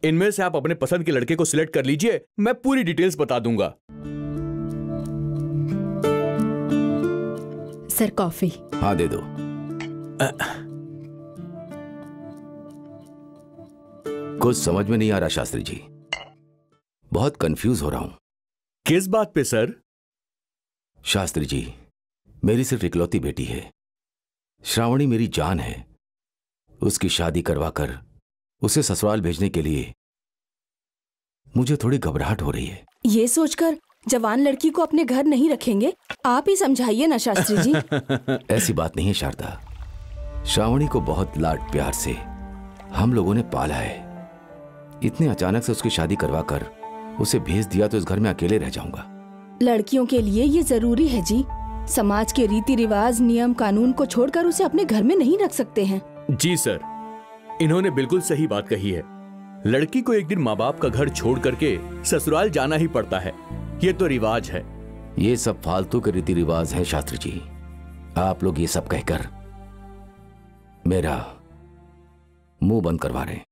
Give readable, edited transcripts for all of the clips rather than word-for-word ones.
इनमें से आप अपने पसंद के लड़के को सिलेक्ट कर लीजिए, मैं पूरी डिटेल्स बता दूंगा। Sir coffee. हाँ दे दो। कुछ समझ में नहीं आ रहा शास्त्री जी, बहुत कंफ्यूज हो रहा हूं। किस बात पे सर? शास्त्री जी, मेरी सिर्फ इकलौती बेटी है, श्रावणी मेरी जान है। उसकी शादी करवाकर उसे ससुराल भेजने के लिए मुझे थोड़ी घबराहट हो रही है। ये सोचकर जवान लड़की को अपने घर नहीं रखेंगे? आप ही समझाइए ना शास्त्री जी। ऐसी बात नहीं है शारदा, श्रावणी को बहुत लाड प्यार से हम लोगों ने पाला है। इतने अचानक से उसकी शादी करवाकर उसे भेज दिया तो इस घर में अकेले रह जाऊंगा। लड़कियों के लिए ये जरूरी है जी। समाज के रीति रिवाज, नियम कानून को छोड़कर उसे अपने घर में नहीं रख सकते हैं। जी सर, इन्होंने बिल्कुल सही बात कही है। लड़की को एक दिन माँ बाप का घर छोड़ करके ससुराल जाना ही पड़ता है, ये तो रिवाज है। ये सब फालतू के रीति रिवाज है शास्त्री जी। आप लोग ये सब कहकर मेरा मुंह बंद करवा रहे हैं।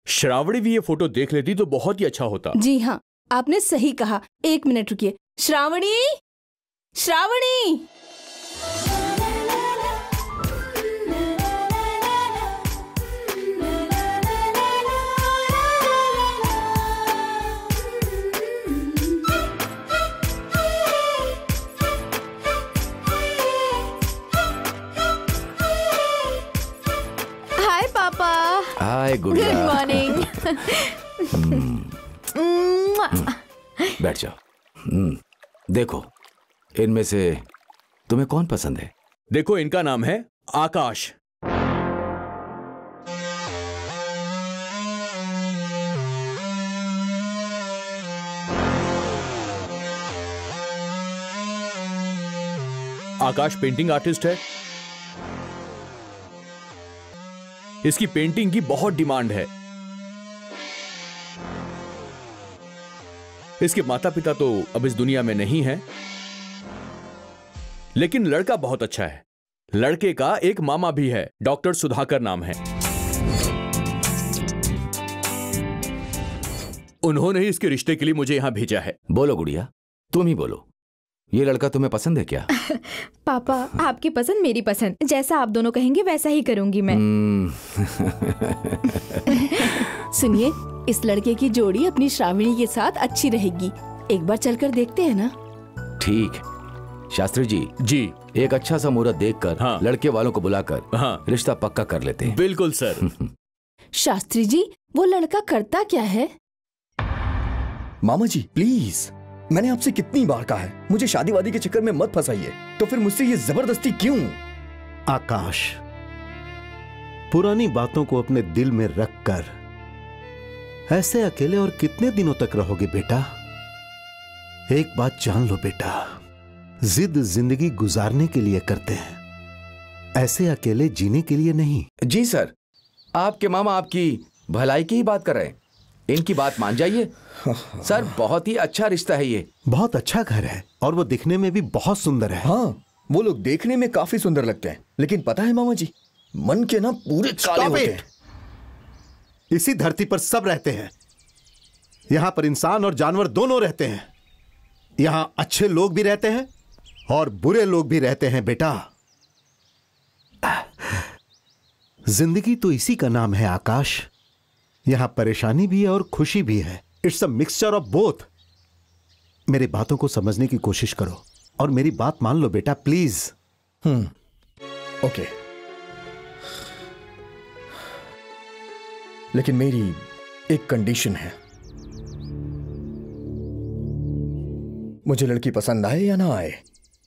श्रावणी भी ये फोटो देख लेती तो बहुत ही अच्छा होता। जी हाँ, आपने सही कहा। 1 मिनट रुकिए। श्रावणी, श्रावणी। हाय पापा। हाय गुड़िया। Good morning. बैठ जाओ। देखो, इनमें से तुम्हें कौन पसंद है? देखो, इनका नाम है आकाश। आकाश पेंटिंग आर्टिस्ट है। इसकी पेंटिंग की बहुत डिमांड है। इसके माता पिता तो अब इस दुनिया में नहीं है, लेकिन लड़का बहुत अच्छा है। लड़के का एक मामा भी है, डॉक्टर सुधाकर नाम है। उन्होंने ही इसके रिश्ते के लिए मुझे यहां भेजा है। बोलो गुड़िया, तुम ही बोलो, ये लड़का तुम्हें पसंद है क्या? पापा, आपकी पसंद मेरी पसंद, जैसा आप दोनों कहेंगे वैसा ही करूंगी मैं। सुनिए, इस लड़के की जोड़ी अपनी श्रावणी के साथ अच्छी रहेगी। एक बार चलकर देखते हैं ना? ठीक। शास्त्री जी, जी, एक अच्छा सा मुहूर्त देखकर हाँ। लड़के वालों को बुलाकर हाँ। रिश्ता पक्का कर लेते हैं। बिल्कुल सर। शास्त्री जी, वो लड़का करता क्या है? मामा जी प्लीज, मैंने आपसे कितनी बार कहा है, मुझे शादी वादी के चक्कर में मत फंसाइए। तो फिर मुझसे ये जबरदस्ती क्यों? आकाश, पुरानी बातों को अपने दिल में रखकर ऐसे अकेले और कितने दिनों तक रहोगे बेटा? एक बात जान लो बेटा, जिद जिंदगी गुजारने के लिए करते हैं, ऐसे अकेले जीने के लिए नहीं। जी सर, आपके मामा आपकी भलाई की ही बात कर रहे हैं, इनकी बात मान जाइए। सर, बहुत ही अच्छा रिश्ता है ये। बहुत अच्छा घर है और वो दिखने में भी बहुत सुंदर है। हाँ, वो लोग देखने में काफी सुंदर लगते हैं, लेकिन पता है मामा जी, मन के ना पूरे काले होते हैं। इसी धरती पर सब रहते हैं, यहां पर इंसान और जानवर दोनों रहते हैं। यहां अच्छे लोग भी रहते हैं और बुरे लोग भी रहते हैं बेटा। जिंदगी तो इसी का नाम है आकाश। यहां परेशानी भी है और खुशी भी है। It's a mixture of both. मेरी बातों को समझने की कोशिश करो और मेरी बात मान लो बेटा, प्लीज। ओके, लेकिन मेरी एक कंडीशन है। मुझे लड़की पसंद आए या ना आए,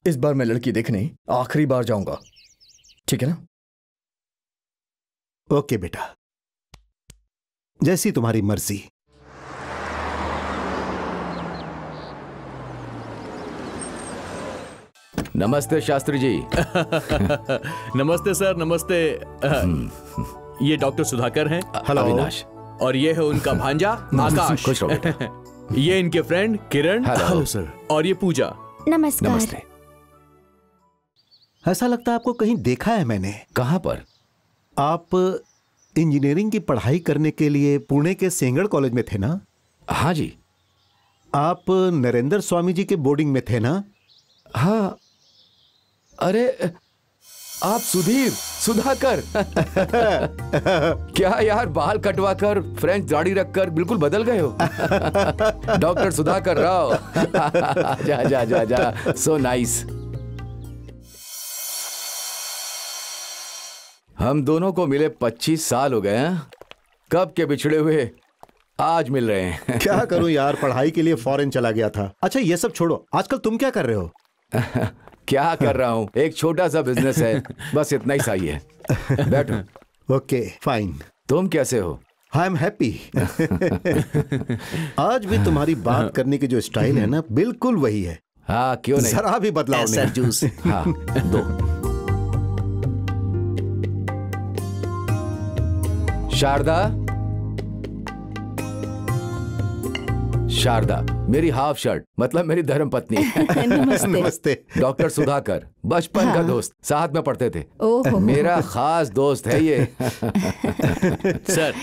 इस बार मैं लड़की देखने आखिरी बार जाऊंगा, ठीक है ना? ओके बेटा, जैसी तुम्हारी मर्जी। नमस्ते शास्त्री जी। नमस्ते सर, नमस्ते। ये डॉक्टर सुधाकर हैं। हेलो अविनाश। और ये है उनका भांजा आकाश। खुश रहो बेटा। ये इनके फ्रेंड किरण। Hello sir. और ये पूजा। नमस्कार। नमस्ते। ऐसा लगता है आपको कहीं देखा है मैंने। कहां पर? आप इंजीनियरिंग की पढ़ाई करने के लिए पुणे के सेंगड़ कॉलेज में थे ना? हाँ जी। आप नरेंद्र स्वामी जी के बोर्डिंग में थे ना? हाँ। अरे आप सुधाकर क्या यार, बाल कटवा कर फ्रेंच दाढ़ी रखकर बिल्कुल बदल गए हो। डॉक्टर सुधाकर राव। जा जा जा जा, सो नाइस। हम दोनों को मिले 25 साल हो गए हैं। कब के बिछड़े हुए आज मिल रहे हैं। क्या करूं यार, पढ़ाई के लिए फॉरेन चला गया था। अच्छा ये सब छोड़ो, आजकल तुम क्या कर रहे हो? क्या कर रहा हूं, एक छोटा सा बिजनेस है, बस इतना ही सही है। बैठो। Okay fine. तुम कैसे हो? I am happy. आज भी तुम्हारी बात करने की जो स्टाइल है ना, बिल्कुल वही है। हाँ क्यों नहीं, जरा भी बदलाव नहीं। जूस। हाँ दो। शारदा मेरी हाफ शर्ट, मतलब मेरी धर्मपत्नी। नमस्ते। नमस्ते। डॉक्टर सुधाकर बचपन का दोस्त, साथ में पढ़ते थे। ओहो। मेरा खास दोस्त है ये। सर,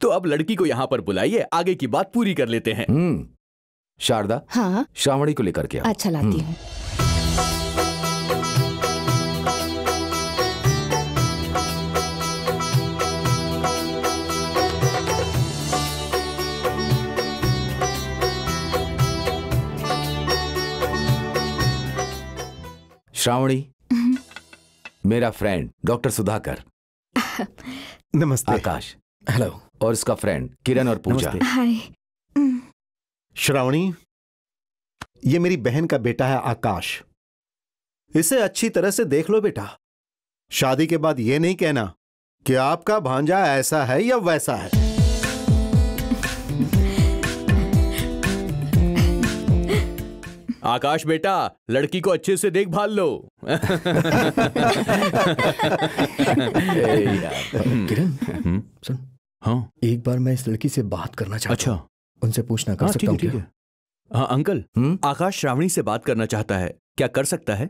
तो अब लड़की को यहाँ पर बुलाइए, आगे की बात पूरी कर लेते हैं। शारदा, हाँ श्रावणी को लेकर के आओ। अच्छा लाती हूँ। श्रावणी, मेरा फ्रेंड डॉक्टर सुधाकर। नमस्ते। आकाश। हेलो। और इसका फ्रेंड किरण और पूजा। हाय। श्रावणी, ये मेरी बहन का बेटा है आकाश। इसे अच्छी तरह से देख लो बेटा। शादी के बाद ये नहीं कहना कि आपका भांजा ऐसा है या वैसा है। आकाश बेटा, लड़की को अच्छे से देखभाल लो। किरण सुन। हाँ एक बार मैं इस लड़की से बात करना चाहता हूँ। अच्छा। उनसे पूछना कर हाँ, सकता हूँ ठीक क्या? है। हाँ अंकल, आकाश श्रावणी से बात करना चाहता है, क्या कर सकता है?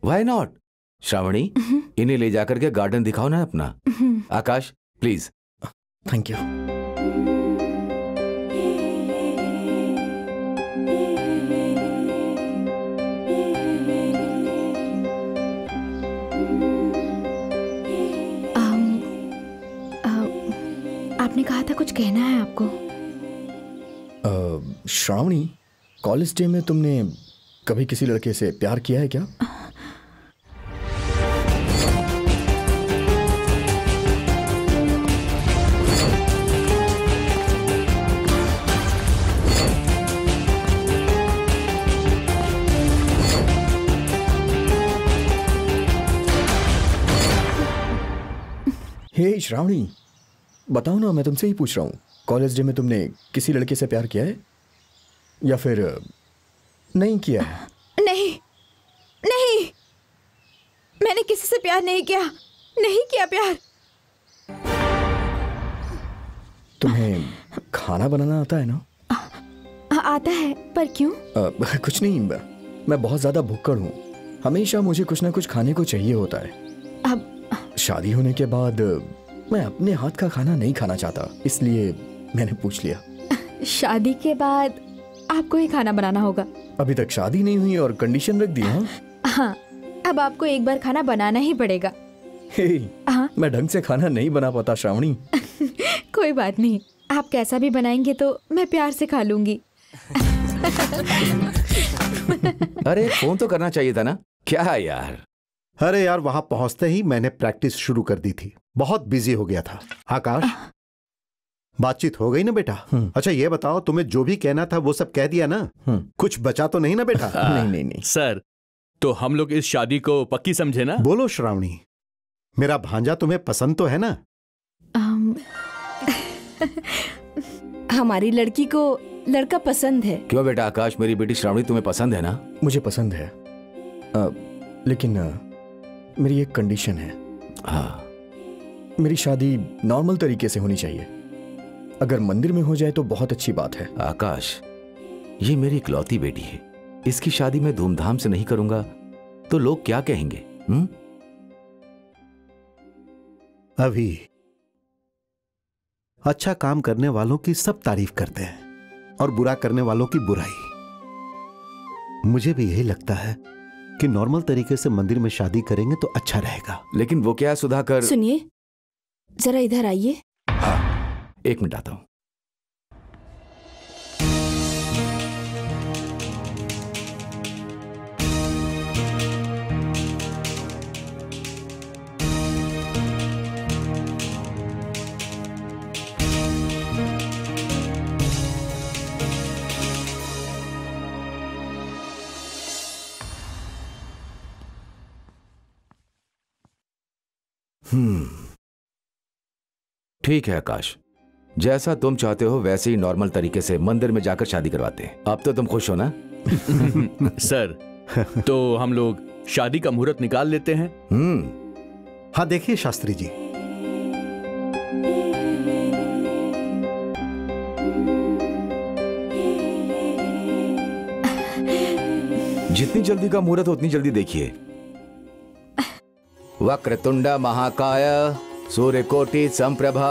Why not? श्रावणी, इन्हें ले जाकर के गार्डन दिखाओ ना अपना। आकाश प्लीज। Thank you. आपने कहा था कुछ कहना है आपको। श्रावणी, कॉलेज डे में तुमने कभी किसी लड़के से प्यार किया है क्या? हे श्रावणी, बताओ ना, मैं तुमसे ही पूछ रहा हूँ। कॉलेज डे में तुमने किसी लड़के से प्यार किया है या फिर नहीं किया है? नहीं नहीं, मैंने किसी से प्यार नहीं किया, नहीं किया प्यार। तुम्हें खाना बनाना आता है ना? आता है, पर क्यों? कुछ नहीं, मैं बहुत ज्यादा भुक्कड़ हूँ। हमेशा मुझे कुछ ना कुछ खाने को चाहिए होता है। अब शादी होने के बाद मैं अपने हाथ का खाना नहीं खाना चाहता, इसलिए मैंने पूछ लिया। शादी के बाद आपको ही खाना बनाना होगा। अभी तक शादी नहीं हुई और कंडीशन रख दी? हाँ, अब आपको एक बार खाना बनाना ही पड़ेगा। हाँ। मैं ढंग से खाना नहीं बना पाता श्रावणी। कोई बात नहीं, आप कैसा भी बनाएंगे तो मैं प्यार से खा लूंगी। अरे फोन तो करना चाहिए था ना। क्या है यार? अरे यार, वहां पहुंचते ही मैंने प्रैक्टिस शुरू कर दी थी, बहुत बिजी हो गया था। आकाश, बातचीत हो गई ना बेटा? अच्छा ये बताओ, तुम्हें जो भी कहना था वो सब कह दिया ना? कुछ बचा तो नहीं ना बेटा? नहीं। सर, तो हम लोग इस शादी को पक्की समझे ना? बोलो श्रावणी, मेरा भांजा तुम्हें पसंद तो है ना? हमारी लड़की को लड़का पसंद है। क्यों बेटा आकाश, मेरी बेटी श्रावणी तुम्हें पसंद है ना? मुझे पसंद है, लेकिन मेरी एक कंडीशन है। हाँ। मेरी शादी नॉर्मल तरीके से होनी चाहिए। अगर मंदिर में हो जाए तो बहुत अच्छी बात है। आकाश, ये मेरी इकलौती बेटी है, इसकी शादी मैं धूमधाम से नहीं करूंगा तो लोग क्या कहेंगे? अभी अच्छा काम करने वालों की सब तारीफ करते हैं और बुरा करने वालों की बुराई। मुझे भी यही लगता है कि नॉर्मल तरीके से मंदिर में शादी करेंगे तो अच्छा रहेगा। लेकिन वो क्या है सुधाकर? सुनिए, जरा इधर आइए। हाँ, 1 मिनट आता हूं। ठीक है आकाश, जैसा तुम चाहते हो वैसे ही नॉर्मल तरीके से मंदिर में जाकर शादी करवाते हैं। अब तो तुम खुश हो ना? सर, तो हम लोग शादी का मुहूर्त निकाल लेते हैं। हाँ देखिए शास्त्री जी, जितनी जल्दी का मुहूर्त हो उतनी जल्दी देखिए। वक्रतुंड महाकाय सूर्यकोटि संप्रभा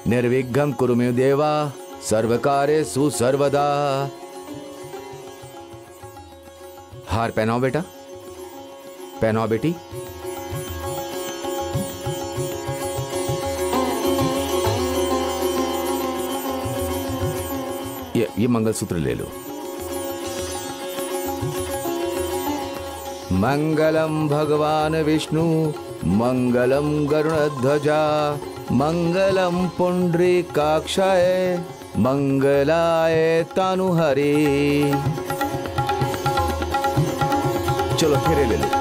निर्विघ्नं कुरु मे देवा सर्वकार्येषु सर्वदा। हार पहनाओ बेटा, पहनाओ बेटी। ये मंगलसूत्र ले लो। मंगलम भगवान विष्णु मंगलम गरुड़ध्वजा मंगलम पुंडरीकाक्षाय मंगलाय तनुहरे। चलो फेरे ले लो।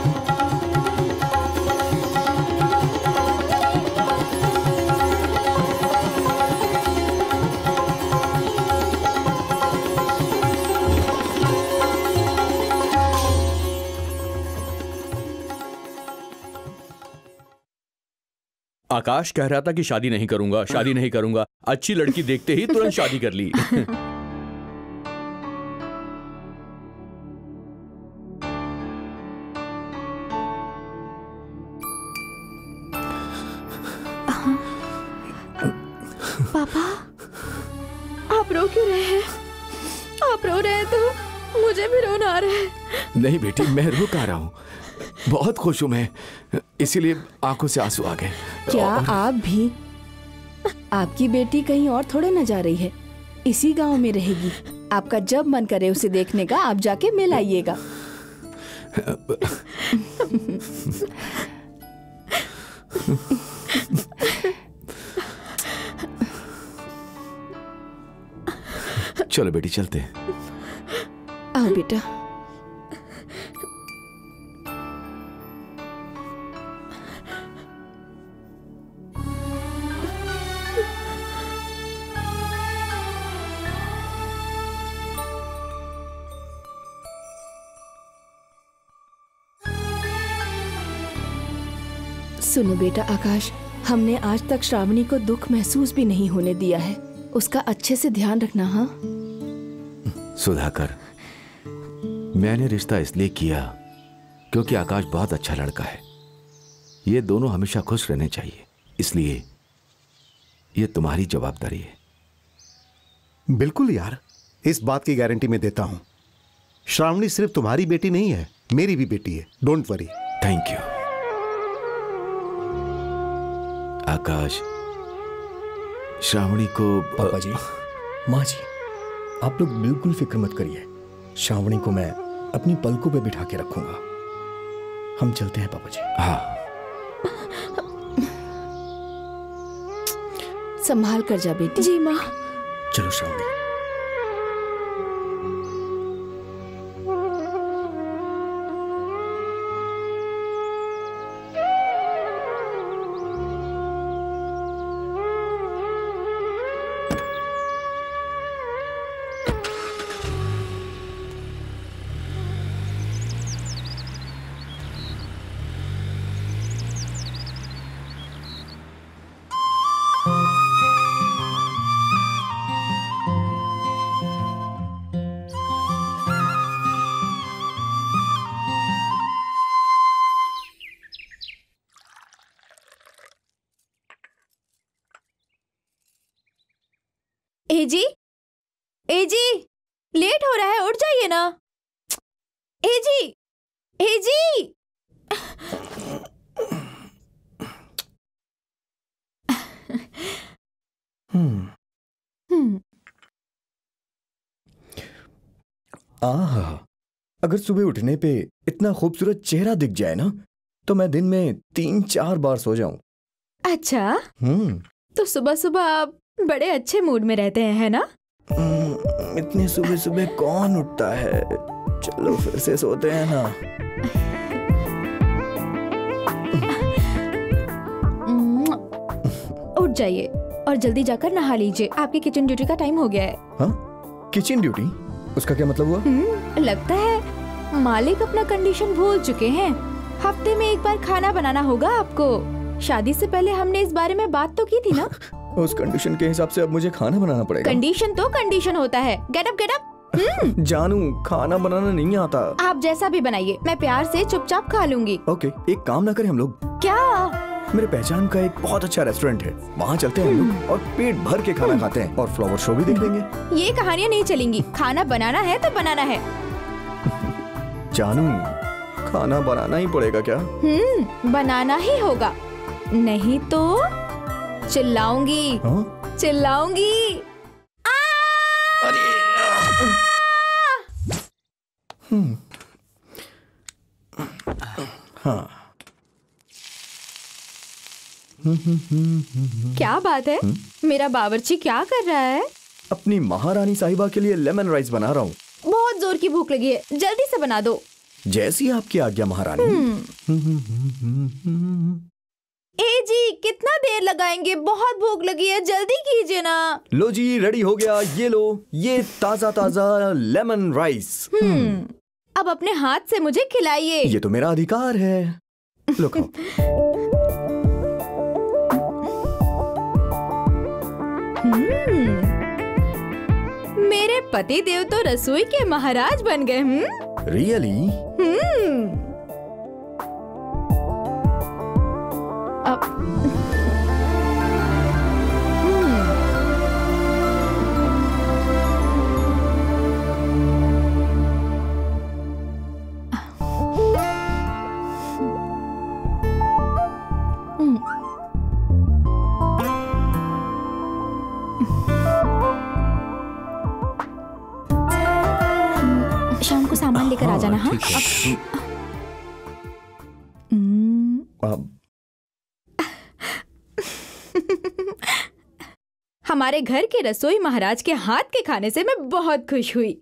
आकाश कह रहा था कि शादी नहीं करूंगा, शादी नहीं करूंगा। अच्छी लड़की देखते ही तुरंत शादी कर ली। पापा, आप रो क्यों रहे हैं? आप रो रहे हैं तो मुझे भी रोना आ रहा है। नहीं बेटी, मैं रो आ रहा हूं। बहुत खुश हूं मैं, इसीलिए आंखों से आंसू आ गए। क्या आप भी? आपकी बेटी कहीं और थोड़े न जा रही है, इसी गांव में रहेगी। आपका जब मन करे उसे देखने का, आप जाके मिल आइएगा। चलो बेटी चलते हैं। आओ बेटा। सुनो बेटा आकाश, हमने आज तक श्रावणी को दुख महसूस भी नहीं होने दिया है। उसका अच्छे से ध्यान रखना। हाँ सुधाकर, मैंने रिश्ता इसलिए किया क्योंकि आकाश बहुत अच्छा लड़का है। ये दोनों हमेशा खुश रहने चाहिए, इसलिए ये तुम्हारी जवाबदारी है। बिल्कुल यार, इस बात की गारंटी मैं देता हूं। श्रावणी सिर्फ तुम्हारी बेटी नहीं है, मेरी भी बेटी है। Don't worry. थैंक यू आकाश। श्रावणी को पापा जी, माँ जी, आप लोग बिल्कुल फिक्र मत करिए। श्रावणी को मैं अपनी पलकों पे बिठा के रखूंगा। हम चलते हैं पापा जी। हाँ, संभाल कर जा बेटी। जी माँ। चलो श्रावणी। एजी, एजी, लेट हो रहा है, उठ जाइए ना। एजी, एजी। आहा, अगर सुबह उठने पे इतना खूबसूरत चेहरा दिख जाए ना, तो मैं दिन में 3-4 बार सो जाऊं। अच्छा, तो सुबह सुबह आप बड़े अच्छे मूड में रहते हैं, है ना? इतनी सुबह सुबह कौन उठता है? चलो फिर से सोते हैं ना। उठ जाइए और जल्दी जाकर नहा लीजिए, आपकी किचन ड्यूटी का टाइम हो गया है। हाँ? Kitchen duty? उसका क्या मतलब हुआ? लगता है मालिक अपना कंडीशन भूल चुके हैं। हफ्ते में एक बार खाना बनाना होगा आपको। शादी से पहले हमने इस बारे में बात तो की थी ना? उस कंडीशन के हिसाब से अब मुझे खाना बनाना पड़ेगा। कंडीशन तो कंडीशन होता है। Get up, get up. जानू, खाना बनाना नहीं आता। आप जैसा भी बनाइए, मैं प्यार से चुपचाप खा लूंगी। ओके, एक काम ना करें हम लोग? क्या? मेरे पहचान का एक बहुत अच्छा रेस्टोरेंट है, वहाँ चलते हैं हम लोग और पेट भर के खाना खाते हैं और फ्लावर शो भी देख लेंगे। ये कहानियाँ नहीं चलेंगी। खाना बनाना है तो बनाना है। जानू, खाना बनाना ही पड़ेगा क्या? बनाना ही होगा, नहीं तो चिल्लाऊंगी। हाँ? चिल्लाऊंगी। हाँ। क्या बात है? मेरा बावर्ची क्या कर रहा है? अपनी महारानी साहिबा के लिए लेमन राइस बना रहा हूँ। बहुत जोर की भूख लगी है, जल्दी से बना दो। जैसी आपकी आज्ञा महारानी। ए जी, कितना देर लगाएंगे? बहुत भूख लगी है, जल्दी कीजिए ना। लो जी, रेडी हो गया। ये लो, ये ताजा ताजा लेमन राइस। अब अपने हाथ से मुझे खिलाइए। ये तो मेरा अधिकार है। लो खाओ। मेरे पति देव तो रसोई के महाराज बन गए। रियली? शाम को सामान लेकर आ जाना। हाँ, हमारे घर के रसोई महाराज के हाथ के खाने से मैं बहुत खुश हुई,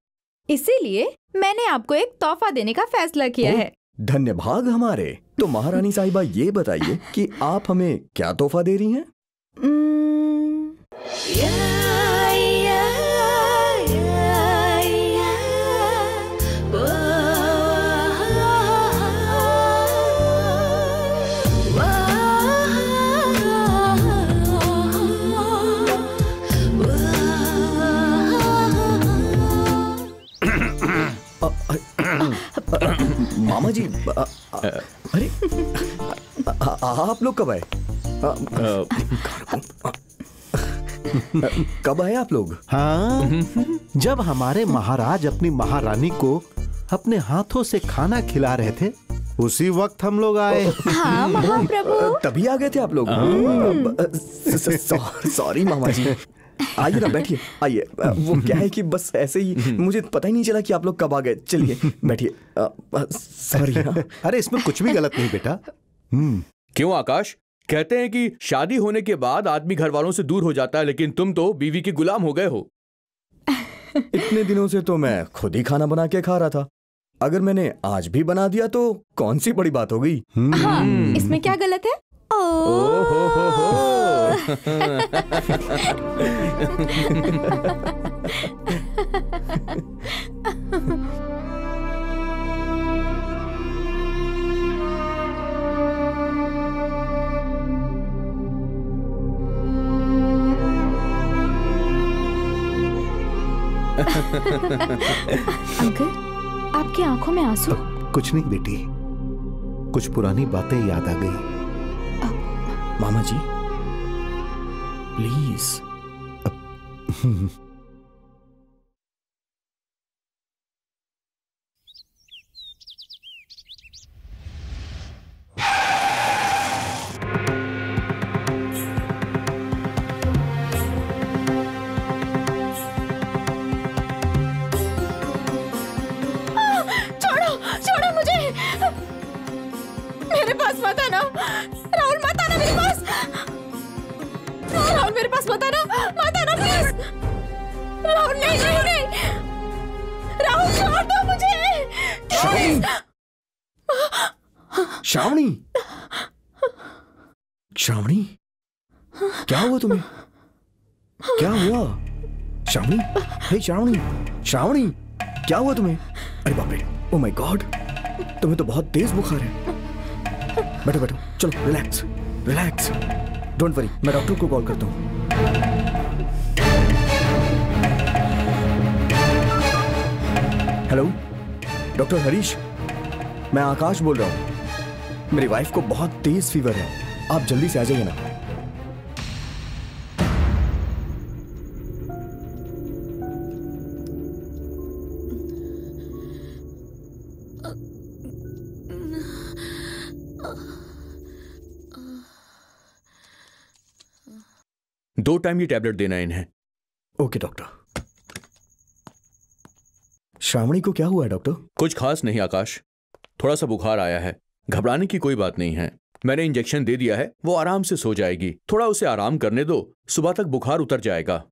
इसीलिए मैंने आपको एक तोहफा देने का फैसला किया है। धन्यवाद हमारे। तो महारानी साहिबा, ये बताइए कि आप हमें क्या तोहफा दे रही हैं? मामा जी, अरे आप लोग कब आए? कब आए आप लोग? हाँ, जब हमारे महाराज अपनी महारानी को अपने हाथों से खाना खिला रहे थे, उसी वक्त हम लोग आए। हाँ महाप्रभु। तभी आ गए थे आप लोग? सॉरी मामा जी। आइए ना, बैठिए, आइए। वो क्या है कि बस ऐसे ही मुझे पता ही नहीं चला कि आप लोग कब आ गए। चलिए बैठिए। सॉरी। अरे इसमें कुछ भी गलत नहीं बेटा। क्यों आकाश? कहते हैं कि शादी होने के बाद आदमी घर वालों से दूर हो जाता है, लेकिन तुम तो बीवी के गुलाम हो गए हो। इतने दिनों से तो मैं खुद ही खाना बना के खा रहा था। अगर मैंने आज भी बना दिया तो कौन सी बड़ी बात हो गई? हाँ, इसमें क्या गलत है? अंकल, आपकी आंखों में आंसू? कुछ नहीं बेटी, कुछ पुरानी बातें याद आ गई। मामा जी, प्लीज। मेरे पास मत आना, राहुल मत आना मेरे पास, राहुल मेरे पास मत आना प्लीज, राहुल नहीं नहीं नहीं, राहुल छोड़ दो मुझे। श्रावणी, श्रावणी, क्या हुआ तुम्हें? क्या हुआ श्रावणी? हे श्रावणी, श्रावणी, क्या हुआ तुम्हें? अरे बाप रे, ओ माय गॉड, तुम्हें तो बहुत तेज बुखार है। बैठो बैठो, चलो रिलैक्स रिलैक्स, डोंट वरी, मैं डॉक्टर को कॉल करता हूँ। हेलो डॉक्टर हरीश, मैं आकाश बोल रहा हूँ। मेरी वाइफ को बहुत तेज फीवर है, आप जल्दी से आ जाइए ना। दो टाइम ये टैबलेट देना इन्हें। Okay doctor. श्रावणी को क्या हुआ है डॉक्टर? कुछ खास नहीं आकाश, थोड़ा सा बुखार आया है, घबराने की कोई बात नहीं है। मैंने इंजेक्शन दे दिया है, वो आराम से सो जाएगी। थोड़ा उसे आराम करने दो, सुबह तक बुखार उतर जाएगा।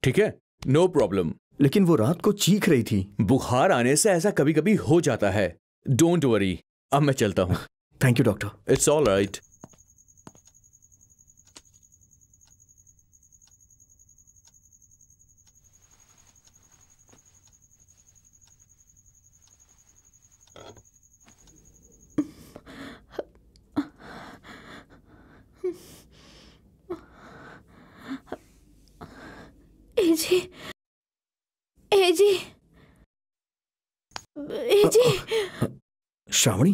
ठीक है, नो प्रॉब्लम। लेकिन वो रात को चीख रही थी। बुखार आने से ऐसा कभी कभी हो जाता है, डोंट वरी। अब मैं चलता हूँ। Thank you doctor. It's all right. एजी, एजी, एजी। श्रावणी,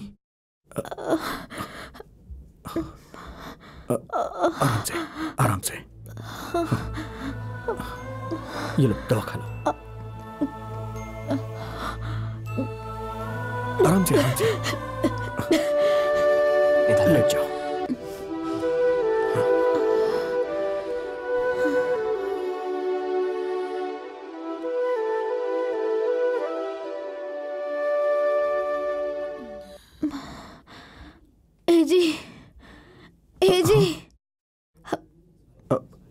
आराम से आराम से, ये लो दवा खा लो, आराम से आराम से, इधर लेट जाओ। एजी, एजी।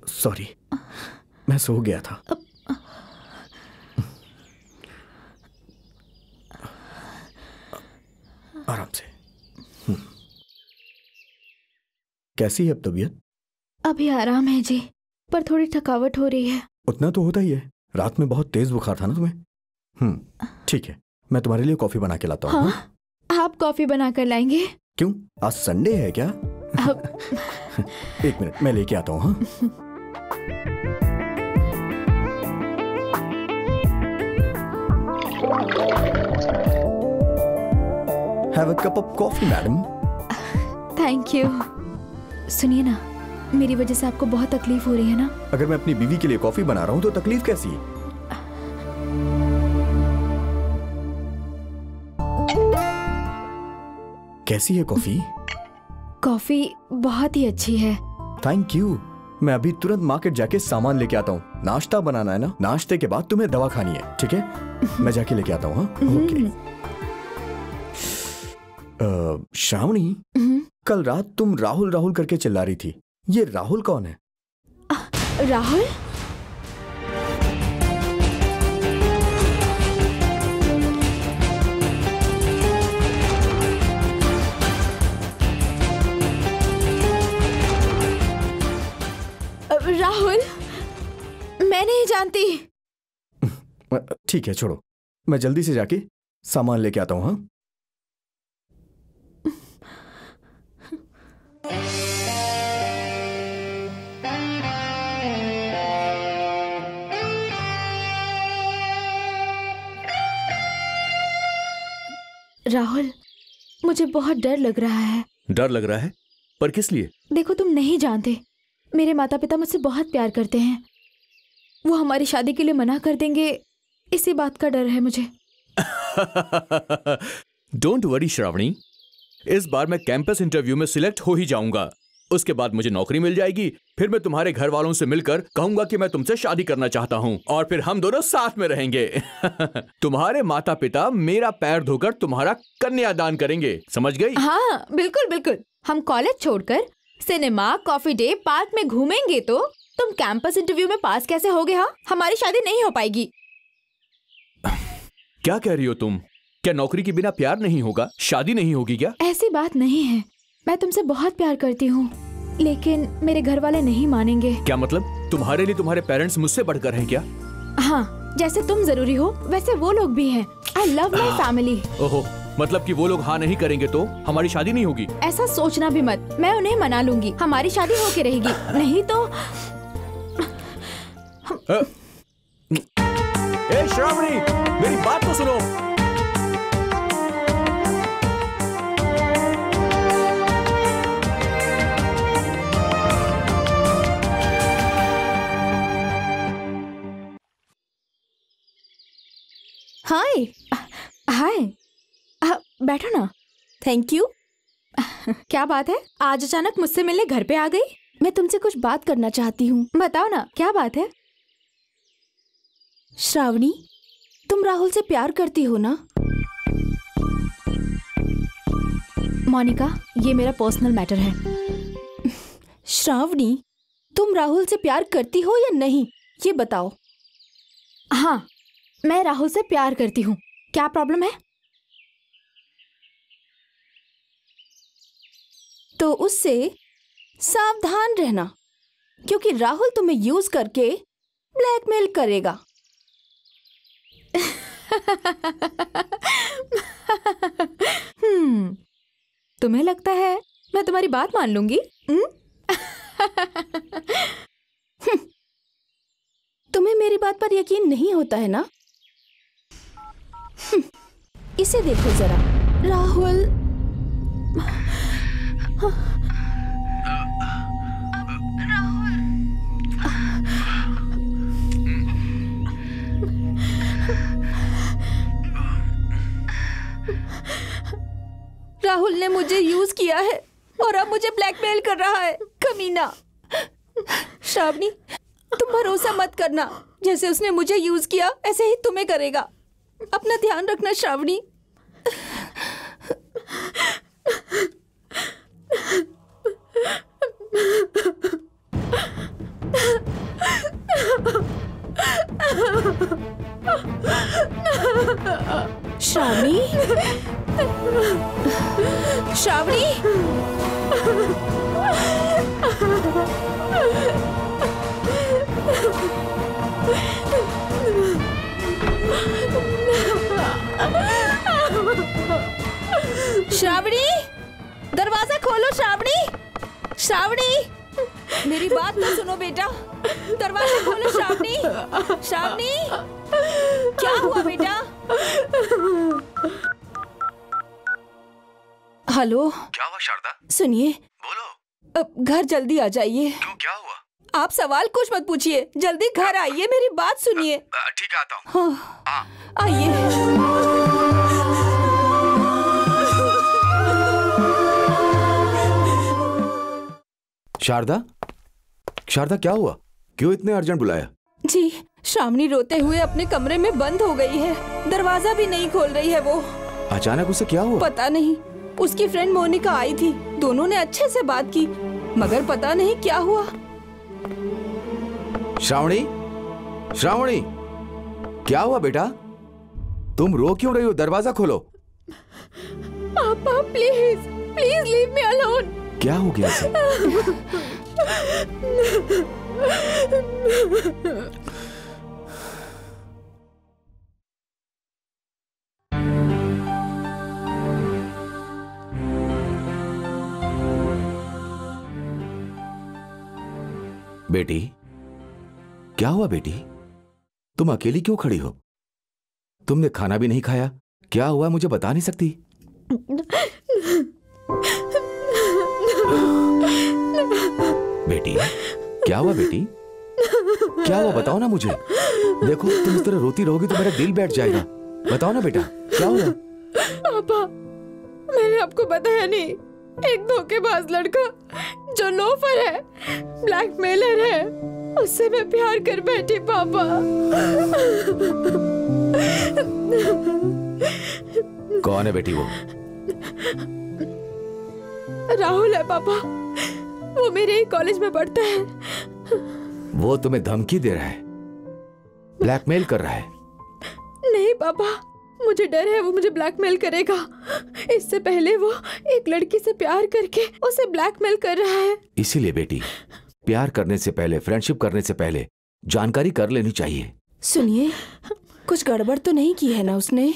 सॉरी, मैं सो गया था। आराम से। कैसी है अब तबीयत? अभी आराम है जी, पर थोड़ी थकावट हो रही है। उतना तो होता ही है, रात में बहुत तेज बुखार था ना तुम्हें। ठीक है, मैं तुम्हारे लिए कॉफी बना के लाता हूँ। हाँ, आप कॉफी बना कर लाएंगे? क्यों, आज संडे है क्या? एक मिनट, मैं लेके आता हूँ। हाँ, have a cup of coffee madam. Thank you. सुनिए ना, मेरी वजह से आपको बहुत तकलीफ हो रही है ना? अगर मैं अपनी बीवी के लिए कॉफी बना रहा हूँ तो तकलीफ कैसी? कैसी है कॉफी? कॉफी बहुत ही अच्छी है। Thank you. मैं अभी तुरंत मार्केट जाके सामान लेके आता हूँ। नाश्ता बनाना है ना, नाश्ते के बाद तुम्हें दवा खानी है, ठीक है? मैं जाके लेके आता हूँ। हाँ, ओके। श्रावणी, कल रात तुम राहुल राहुल करके चिल्ला रही थी, ये राहुल कौन है? राहुल? राहुल, मैं नहीं जानती। ठीक है, छोड़ो, मैं जल्दी से जाके सामान लेके आता हूँ। हाँ, राहुल, मुझे बहुत डर लग रहा है। डर लग रहा है? पर किस लिए? देखो, तुम नहीं जानते, मेरे माता पिता मुझसे बहुत प्यार करते हैं। वो हमारी शादी के लिए मना कर देंगे, इसी बात का डर है मुझे। डोंट वरी श्रावणी, इस बार मैं कैंपस इंटरव्यू में सिलेक्ट हो ही जाऊंगा। उसके बाद मुझे नौकरी मिल जाएगी, फिर मैं तुम्हारे घर वालों से मिलकर कहूंगा कि मैं तुमसे शादी करना चाहता हूँ और फिर हम दोनों साथ में रहेंगे। तुम्हारे माता पिता मेरा पैर धोकर तुम्हारा कन्यादान करेंगे, समझ गई? हाँ बिल्कुल बिल्कुल। हम कॉलेज छोड़कर सिनेमा, कॉफी डे, पार्क में घूमेंगे तो तुम कैंपस इंटरव्यू में पास कैसे होगे? हाँ, हमारी शादी नहीं हो पाएगी। क्या कह रही हो तुम? क्या नौकरी के बिना प्यार नहीं होगा, शादी नहीं होगी क्या? ऐसी बात नहीं है, मैं तुमसे बहुत प्यार करती हूँ, लेकिन मेरे घर वाले नहीं मानेंगे। क्या मतलब? तुम्हारे लिए तुम्हारे पेरेंट्स मुझसे बढ़कर हैं क्या? हाँ, जैसे तुम जरूरी हो वैसे वो लोग भी हैं। I love my family. ओहो, मतलब कि वो लोग हाँ नहीं करेंगे तो हमारी शादी नहीं होगी? ऐसा सोचना भी मत, मैं उन्हें मना लूंगी, हमारी शादी होके रहेगी। नहीं तो ए श्रावणी, मेरी बात तो सुनो। हाय। हाय, बैठो ना। Thank you. क्या बात है, आज अचानक मुझसे मिलने घर पे आ गई? मैं तुमसे कुछ बात करना चाहती हूँ। बताओ ना, क्या बात है? श्रावणी, तुम राहुल से प्यार करती हो ना? मोनिका, ये मेरा पर्सनल मैटर है। श्रावणी, तुम राहुल से प्यार करती हो या नहीं, ये बताओ। हाँ, मैं राहुल से प्यार करती हूँ। क्या प्रॉब्लम है? तो उससे सावधान रहना, क्योंकि राहुल तुम्हें यूज करके ब्लैकमेल करेगा। तुम्हें लगता है मैं तुम्हारी बात मान लूंगी? तुम्हें मेरी बात पर यकीन नहीं होता है ना? इसे देखो जरा, राहुल। राहुल ने मुझे यूज किया है और अब मुझे ब्लैकमेल कर रहा है, कमीना। श्रावणी, तुम भरोसा मत करना, जैसे उसने मुझे यूज किया ऐसे ही तुम्हें करेगा। अपना ध्यान रखना श्रावणी। श्रावणी, श्रावणी, श्रावणी, दरवाजा खोलो। श्रावणी, श्रावणी, मेरी बात तो सुनो बेटा, दरवाजा खोलो। श्रावणी, श्रावणी, क्या हुआ बेटा? हेलो। क्या हुआ शारदा? सुनिए, बोलो। अब घर जल्दी आ जाइए। क्यों, क्या हुआ? आप सवाल कुछ मत पूछिए, जल्दी घर आइए, मेरी बात सुनिए। ठीक है, आता हूँ। हाँ, आइए। शारदा, शारदा क्या हुआ? क्यों इतने अर्जेंट बुलाया? जी, श्रावणी रोते हुए अपने कमरे में बंद हो गई है, दरवाजा भी नहीं खोल रही है वो। अचानक उसे क्या हुआ? पता नहीं, उसकी फ्रेंड मोनिका आई थी, दोनों ने अच्छे से बात की, मगर पता नहीं क्या हुआ। श्रावणी, श्रावणी, क्या हुआ बेटा? तुम रो क्यों रही हो? दरवाजा खोलो। पापा please, please leave me alone. क्या हो गया इसे? बेटी, क्या हुआ बेटी? तुम अकेली क्यों खड़ी हो? तुमने खाना भी नहीं खाया, क्या हुआ मुझे बता नहीं सकती? बेटी, क्या हुआ बेटी? क्या हुआ बताओ ना मुझे। देखो तुम इस तरह रोती रहोगी तो मेरा दिल बैठ जाएगा। बताओ ना बेटा, क्या हुआ? पापा, मैंने आपको बताया नहीं, एक धोखेबाज लड़का जो लोफर है, ब्लैकमेलर है, उससे मैं प्यार कर बैठी पापा। कौन है बेटी वो? राहुल है पापा, वो मेरे ही कॉलेज में पढ़ता है। वो तुम्हें धमकी दे रहा है, ब्लैकमेल कर रहा है? नहीं पापा, मुझे डर है वो मुझे ब्लैकमेल करेगा। इससे पहले वो एक लड़की से प्यार करके उसे ब्लैकमेल कर रहा है। इसीलिए बेटी, प्यार करने से पहले, फ्रेंडशिप करने से पहले जानकारी कर लेनी चाहिए। सुनिए, कुछ गड़बड़ तो नहीं की है ना उसने?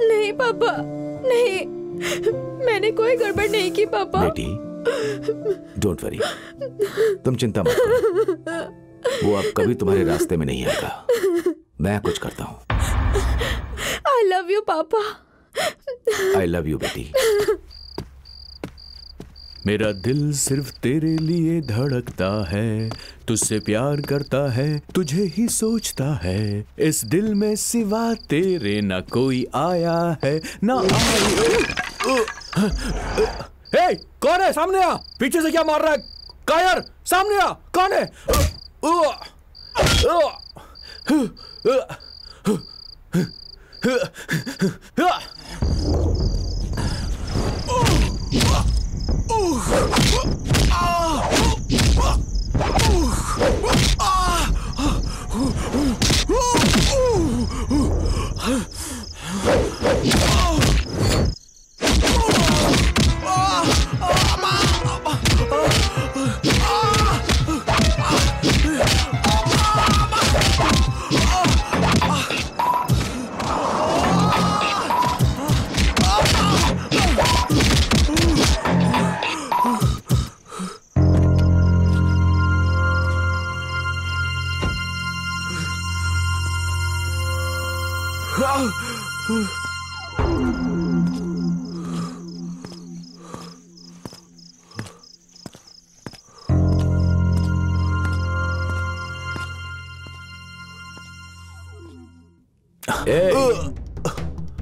नहीं पापा, नहीं, मैंने कोई गड़बड़ नहीं की पापा। बेटी, डोंट वरी, तुम चिंता मत करो, वो अब कभी तुम्हारे रास्ते में नहीं आएगा। मैं कुछ करता हूँ। I love you पापा। I love you बेटी। मेरा दिल सिर्फ तेरे लिए धड़कता है, तुझसे प्यार करता है, तुझे ही सोचता है, इस दिल में सिवा तेरे ना कोई आया है ना हे, कौन है? सामने आ। पीछे से क्या मार रहा है? कायर, सामने आ। कौन है?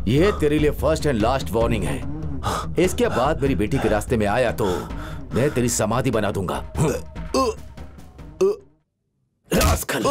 ये तेरे लिए फर्स्ट एंड लास्ट वार्निंग है। इसके बाद मेरी बेटी के रास्ते में आया तो मैं तेरी समाधि बना दूंगा। रास्कल।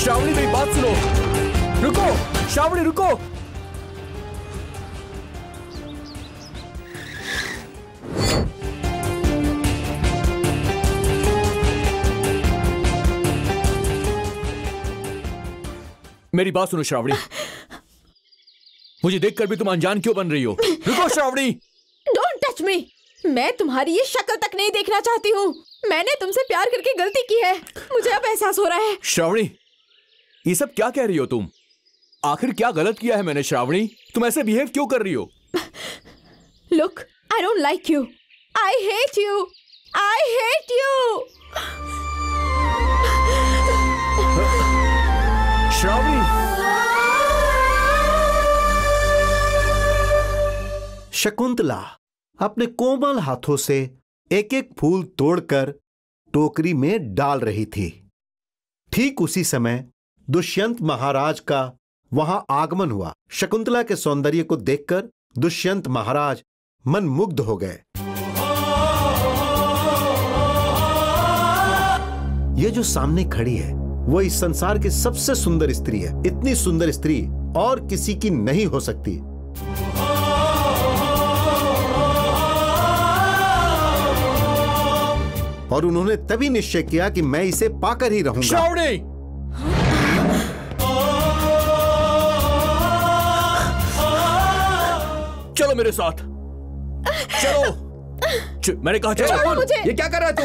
श्रावणी, मेरी बात सुनो। रुको श्रावणी, रुको। मेरी बात सुनो श्रावणी, मुझे देखकर भी तुम अनजान क्यों बन रही हो? रुको श्रावणी। Don't touch me. मैं तुम्हारी ये शक्ल तक नहीं देखना चाहती हूँ। मैंने तुमसे प्यार करके गलती की है, मुझे अब एहसास हो रहा है। श्रावणी, ये सब क्या कह रही हो तुम? आखिर क्या गलत किया है मैंने? श्रावणी, तुम ऐसे बिहेव क्यों कर रही हो? Look, I don't like you, I hate you, I hate you. Shravani. Shakuntala अपने कोमल हाथों से एक एक फूल तोड़कर टोकरी में डाल रही थी। ठीक उसी समय दुष्यंत महाराज का वहां आगमन हुआ। शकुंतला के सौंदर्य को देखकर दुष्यंत महाराज मनमुग्ध हो गए। ये जो सामने खड़ी है वो इस संसार की सबसे सुंदर स्त्री है। इतनी सुंदर स्त्री और किसी की नहीं हो सकती। और उन्होंने तभी निश्चय किया कि मैं इसे पाकर ही रहूंगा। श्रावणी! चलो मेरे साथ, चलो। मैंने कहा चलो। मुझे। ये क्या कर रहा है तू?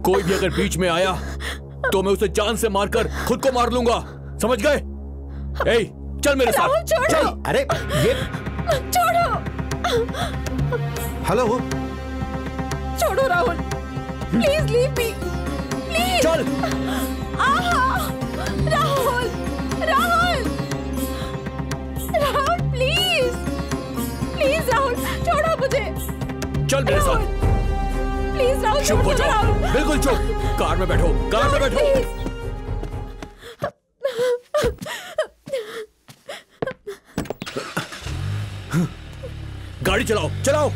कोई भी अगर बीच में आया तो मैं उसे जान से मारकर खुद को मार लूंगा, समझ गए? चल मेरे साथ। चल। अरे छोड़ो, हेलो, छोड़ो Rahul, please leave me, please. चल। राहुल, राहुल, राहुल, प्लीज, प्लीज राहुल, छोड़ो मुझे। चल मेरे साथ। प्लीज राहुल, चुप हो जाओ, राहुल, बिल्कुल चुप। कार में बैठो, कार में बैठो। प्लीज। गाड़ी चलाओ, चलाओ।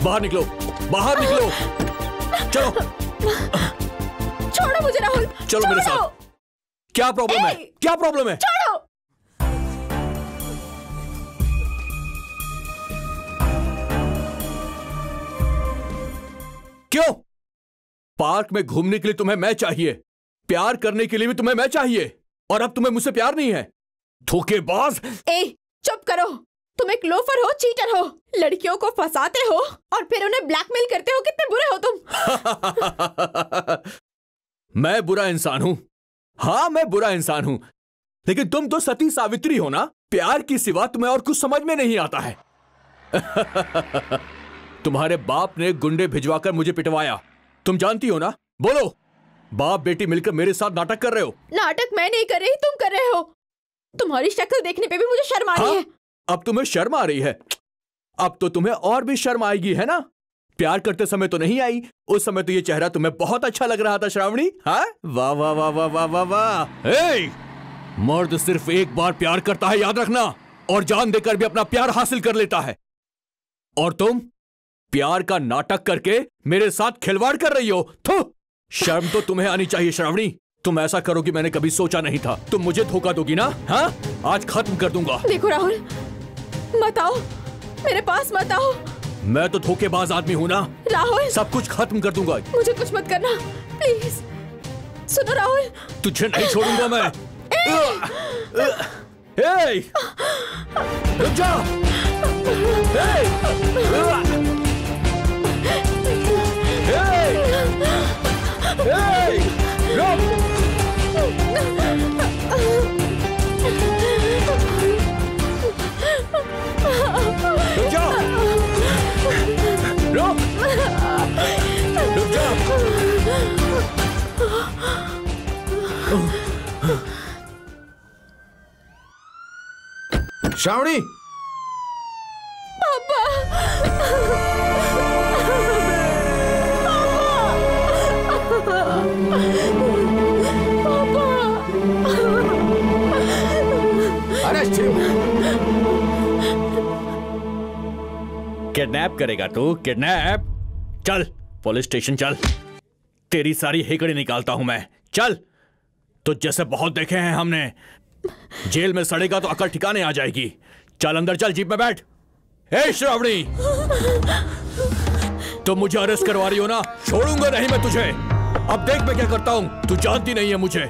बाहर निकलो, बाहर निकलो। चलो, छोड़ो मुझे राहुल, चलो मेरे छोड़ो। साथ। क्या प्रॉब्लम है? क्या प्रॉब्लम है? छोड़ो। क्यों? पार्क में घूमने के लिए तुम्हें मैं चाहिए, प्यार करने के लिए भी तुम्हें मैं चाहिए, और अब तुम्हें मुझसे प्यार नहीं है? धोखेबाज। चुप करो, तुम एक लोफर हो, चीटर हो, लड़कियों को फंसाते हो और फिर उन्हें ब्लैकमेल करते हो। कितने बुरे हो तुम। मैं बुरा इंसान हूं। हाँ, मैं बुरा इंसान हूं, लेकिन तुम तो सती सावित्री हो ना। प्यार की सिवा तुम्हें और कुछ समझ में नहीं आता है। तुम्हारे बाप ने गुंडे भिजवाकर मुझे पिटवाया, तुम जानती हो ना। बोलो, बाप बेटी मिलकर मेरे साथ नाटक कर रहे हो। नाटक मैं नहीं कर रही, तुम कर रहे हो। तुम्हारी शक्ल देखने पे भी मुझे शर्म आ रही है। अब तुम्हें शर्म आ रही है? अब तो तुम्हें और भी शर्म आएगी, है ना? प्यार करते समय तो नहीं आई, उस समय तो ये चेहरा तुम्हें बहुत अच्छा लग रहा था श्रावणी। हाँ, वाह वाह वाह वाह वाह वाह वाह। मर्द सिर्फ एक बार प्यार करता है, याद रखना, और जान देकर भी अपना प्यार हासिल कर लेता है। और तुम प्यार का नाटक करके मेरे साथ खिलवाड़ कर रही हो। थू, शर्म तो तुम्हें आनी चाहिए श्रावणी। तुम ऐसा करोगी मैंने कभी सोचा नहीं था। तुम मुझे धोखा दोगी ना? हाँ, आज खत्म कर दूंगा। देखो राहुल, मत आओ, मेरे पास मत आओ। मैं तो धोखेबाज आदमी हूं ना। राहुल, सब कुछ खत्म कर दूंगा। मुझे कुछ मत करना, प्लीज। सुनो राहुल, तुझे नहीं छोड़ूंगा मैं। रुक जा। रुक जा। रुक जा। Shravani, arrest him. किडनैप करेगा तू? किडनैप? चल पुलिस स्टेशन चल, तेरी सारी हेकड़ी निकालता हूं मैं। चल, तो जैसे बहुत देखे हैं हमने। जेल में सड़ेगा तो अकल ठिकाने आ जाएगी। चल अंदर चल, जीप में बैठ। ए श्रावणी, तुम मुझे अरेस्ट करवा रही हो ना? छोड़ूंगा नहीं मैं तुझे। अब देख मैं क्या करता हूं, तू जानती नहीं है मुझे।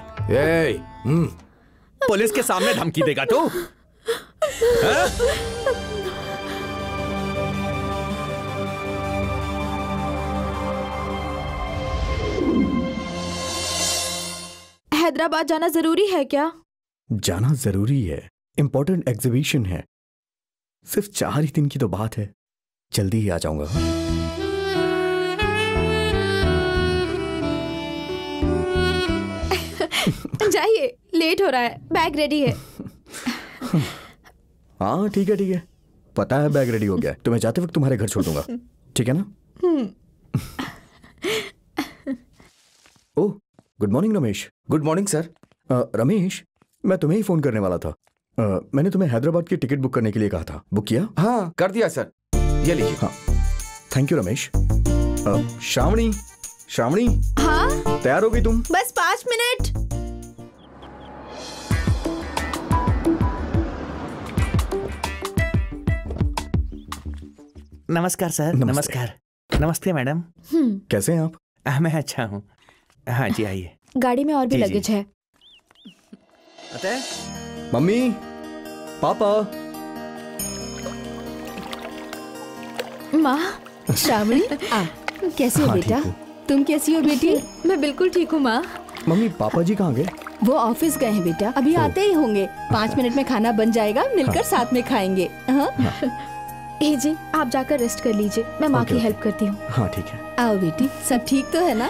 पुलिस के सामने धमकी देगा तू? हैदराबाद जाना जरूरी है क्या? जाना जरूरी है, इंपॉर्टेंट एग्जीबिशन है। सिर्फ 4 ही दिन की तो बात है, जल्दी ही आ जाऊंगा। जाइए, लेट हो रहा है, बैग रेडी है। हाँ ठीक है ठीक है, पता है बैग रेडी हो गया है। तो मैं जाते वक्त तुम्हारे घर छोड़ दूंगा, ठीक है ना? Oh, good morning Ramesh. Good morning sir. Ramesh, मैं तुम्हें ही फोन करने वाला था। मैंने तुम्हें हैदराबाद की टिकट बुक करने के लिए कहा था, बुक किया? हाँ कर दिया सर, ये लीजिए। हाँ थैंक यू रमेश। श्रावणी, श्रावणी, हाँ तैयार हो गई तुम? बस 5 मिनट। नमस्कार सर। नमस्ते। नमस्कार। नमस्ते मैडम। कैसे हैं आप? मैं अच्छा हूँ। हाँ जी आइए। गाड़ी में और भी जी, लगेज है। मम्मी, पापा। माँ, श्रावणी कैसी हो हाँ, बेटा? ठीक हूँ। तुम कैसी हो बेटी? मैं बिल्कुल ठीक हूँ माँ। मम्मी, पापा जी कहाँ गए? वो ऑफिस गए हैं बेटा, अभी आते ही होंगे। 5 मिनट में खाना बन जाएगा, मिलकर साथ में खाएंगे। हाँ? ए जी, आप जाकर रेस्ट कर लीजिए, मैं माँ की ओके। हेल्प करती हूँ। हाँ ठीक है। आओ बेटी, सब ठीक तो है ना?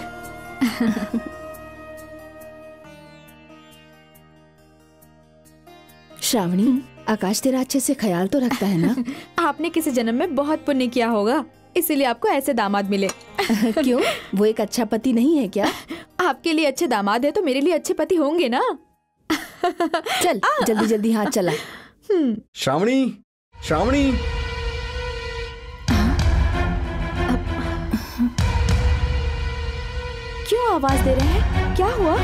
श्रावणी, आकाश तेरा अच्छे से ख्याल तो रखता है ना? आपने किसी जन्म में बहुत पुण्य किया होगा, इसीलिए आपको ऐसे दामाद मिले। क्यों, वो एक अच्छा पति नहीं है क्या? आपके लिए अच्छे दामाद है तो मेरे लिए अच्छे पति होंगे ना। चल जल्दी जल्दी हाथ चला। श्रावणी, श्रावणी। क्यों आवाज दे रहे हैं? क्या हुआ?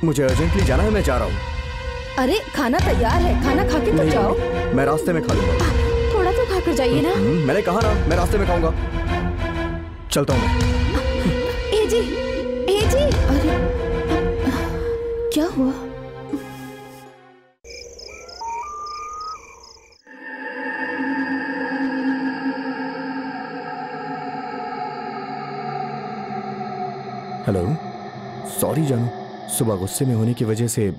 मुझे अर्जेंटली जाना है, मैं जा रहा हूँ। अरे खाना तैयार है, खाना खा के तो जाओ। मैं रास्ते में खा लूंगा। थोड़ा तो खाकर जाइए ना। मैंने कहा ना, मैं रास्ते में खाऊंगा। चलता हूँ मैं। ए जी, ए जी। अरे क्या हुआ? हेलो, सॉरी जानू, सुबह गुस्से में होने की वजह से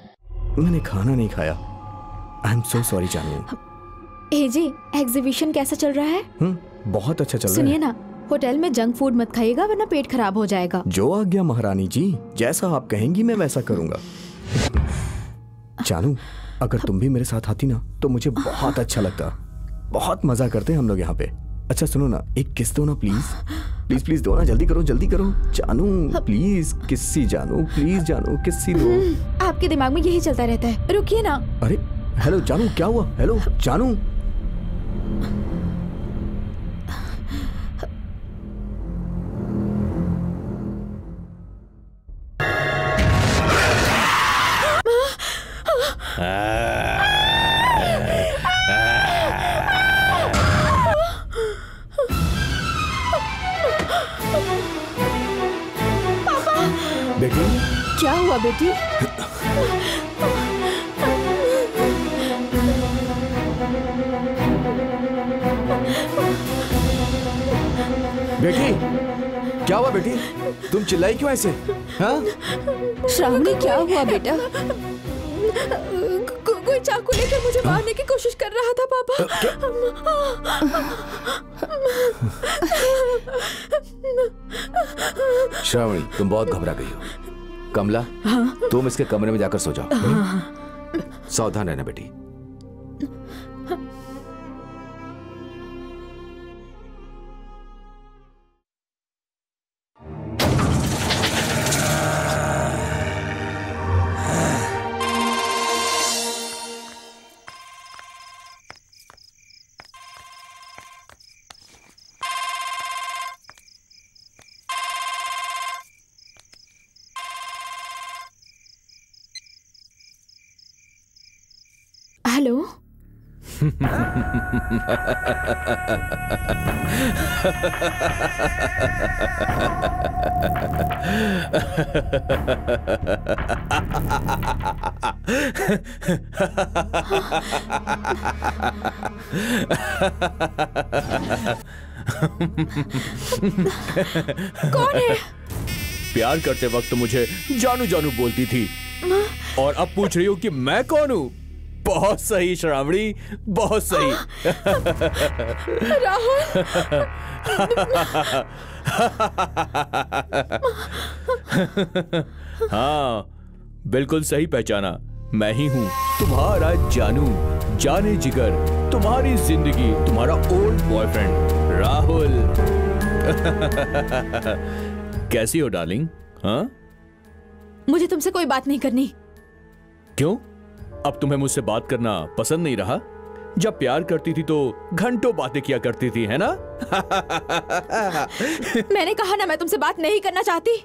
मैंने खाना नहीं खाया। आई एम सो सॉरी जानू। ए जी, एग्जीबिशन कैसा चल रहा है? बहुत अच्छा चल रहा सुनिए है। ना, होटल में जंक फूड मत खाइएगा वरना पेट खराब हो जाएगा। जो आज्ञा महारानी जी, जैसा आप कहेंगी मैं वैसा करूंगा। जानू, अगर तुम भी मेरे साथ आती ना तो मुझे बहुत अच्छा लगता। बहुत मजा करते हैं हम लोग यहाँ पे। अच्छा सुनो ना, एक किस दो ना प्लीज। प्लीज प्लीज दो ना, जल्दी करो जल्दी करो। जानू प्लीज, किस्सी जानू, प्लीज जानू, किस्सी दो। आपके दिमाग में यही चलता रहता है, रुकिए ना। अरे हेलो जानू, क्या हुआ? हेलो जानू। बेटी, क्या हुआ बेटी? बेटी क्या हुआ बेटी? तुम चिल्लाई क्यों ऐसे? हाँ? श्रावणी क्या हुआ बेटा? कोई चाकू लेकर मुझे मारने की कोशिश कर रहा था पापा। श्रावणी, तुम बहुत घबरा गई हो। कमला, तुम इसके कमरे में जाकर सो जाओ। सावधान रहना बेटी। हेलो। कौन है? प्यार करते वक्त मुझे जानू जानू बोलती थी और अब पूछ रही हो कि मैं कौन हूँ? बहुत सही श्रावणी, बहुत सही। हाँ, बिल्कुल सही पहचाना। मैं ही हूँ तुम्हारा जानू, जाने जिगर, तुम्हारी जिंदगी, तुम्हारा ओल्ड बॉयफ्रेंड राहुल। कैसी हो डार्लिंग? हाँ? मुझे तुमसे कोई बात नहीं करनी। क्यों? अब तुम्हें मुझसे बात करना पसंद नहीं रहा? जब प्यार करती थी तो घंटों बातें किया करती थी, है ना? मैंने कहा ना, मैं तुमसे बात नहीं करना चाहती।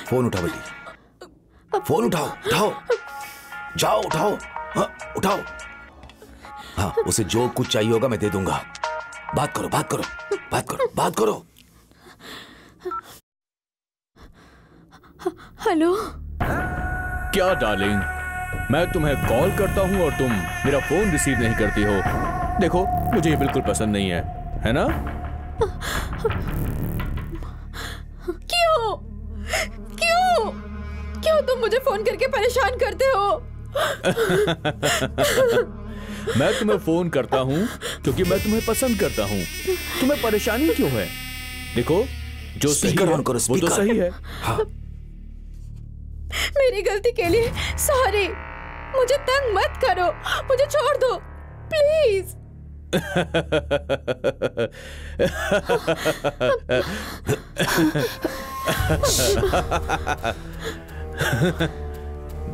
फोन उठाओ बेटी, फोन उठाओ, उठाओ, जाओ उठाओ। हाँ उठाओ। हाँ, उसे जो कुछ चाहिए होगा मैं दे दूंगा। बात करो, बात करो, बात करो, बात करो। हेलो। क्या डार्लिंग, मैं तुम्हें कॉल करता हूं और तुम मेरा फोन रिसीव नहीं करती हो। देखो, मुझे ये बिल्कुल पसंद नहीं है ना? क्यों क्यों क्यों तुम मुझे फोन करके परेशान करते हो? मैं तुम्हें फोन करता हूं क्योंकि मैं तुम्हें पसंद करता हूं। तुम्हें परेशानी क्यों है? देखो, जो सही है वो तो सही है। हाँ। मेरी गलती के लिए सॉरी। मुझे तंग मत करो, मुझे छोड़ दो प्लीज।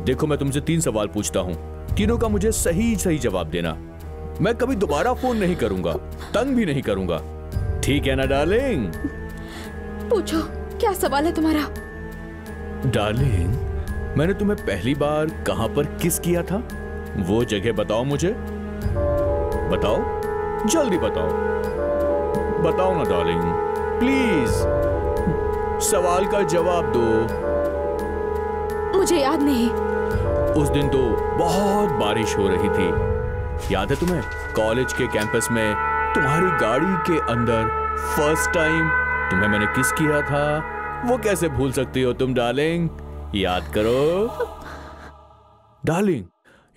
देखो, मैं तुमसे 3 सवाल पूछता हूं, तीनों का मुझे सही सही जवाब देना। मैं कभी दोबारा फोन नहीं करूंगा, तंग भी नहीं करूंगा। ठीक है ना डार्लिंग? पूछो, क्या सवाल है तुम्हारा? डार्लिंग, मैंने तुम्हें पहली बार कहां पर किस किया था? वो जगह बताओ मुझे। बताओ, जल्दी बताओ। बताओ ना डार्लिंग, प्लीज। सवाल का जवाब दो। मुझे याद नहीं। उस दिन तो बहुत बारिश हो रही थी, याद है तुम्हें? कॉलेज के कैंपस में तुम्हारी गाड़ी के अंदर फर्स्ट टाइम तुम्हें मैंने किस किया था। वो कैसे भूल सकती हो तुम डार्लिंग? याद करो डार्लिंग।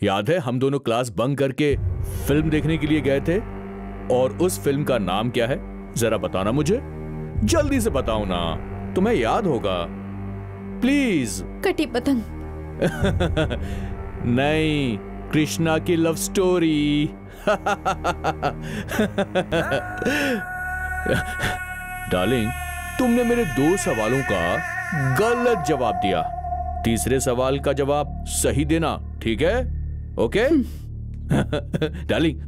याद है हम दोनों क्लास बंक करके फिल्म देखने के लिए गए थे? और उस फिल्म का नाम क्या है? जरा बताना मुझे, जल्दी से बताओ ना, तुम्हें याद होगा। प्लीज। कटी पतंग। नहीं, कृष्णा की लव स्टोरी। डार्लिंग, तुमने मेरे 2 सवालों का गलत जवाब दिया। तीसरे सवाल का जवाब सही देना, ठीक है? ओके? डार्लिंग,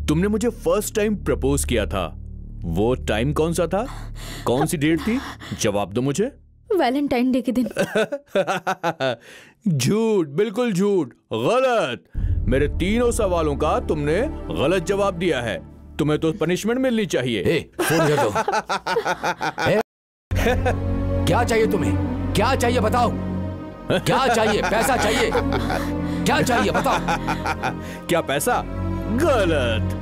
तुमने मुझे फर्स्ट टाइम प्रपोज किया था, वो टाइम कौन सा था? कौन सी डेट थी? जवाब दो मुझे। वैलेंटाइन डे के दिन। झूठ, बिल्कुल झूठ, गलत। मेरे 3 सवालों का तुमने गलत जवाब दिया है। तुम्हें तो पनिशमेंट मिलनी चाहिए। फोन कर दो। क्या चाहिए तुम्हें? क्या चाहिए बताओ? क्या चाहिए? पैसा चाहिए? क्या चाहिए बताओ? क्या पैसा? गलत।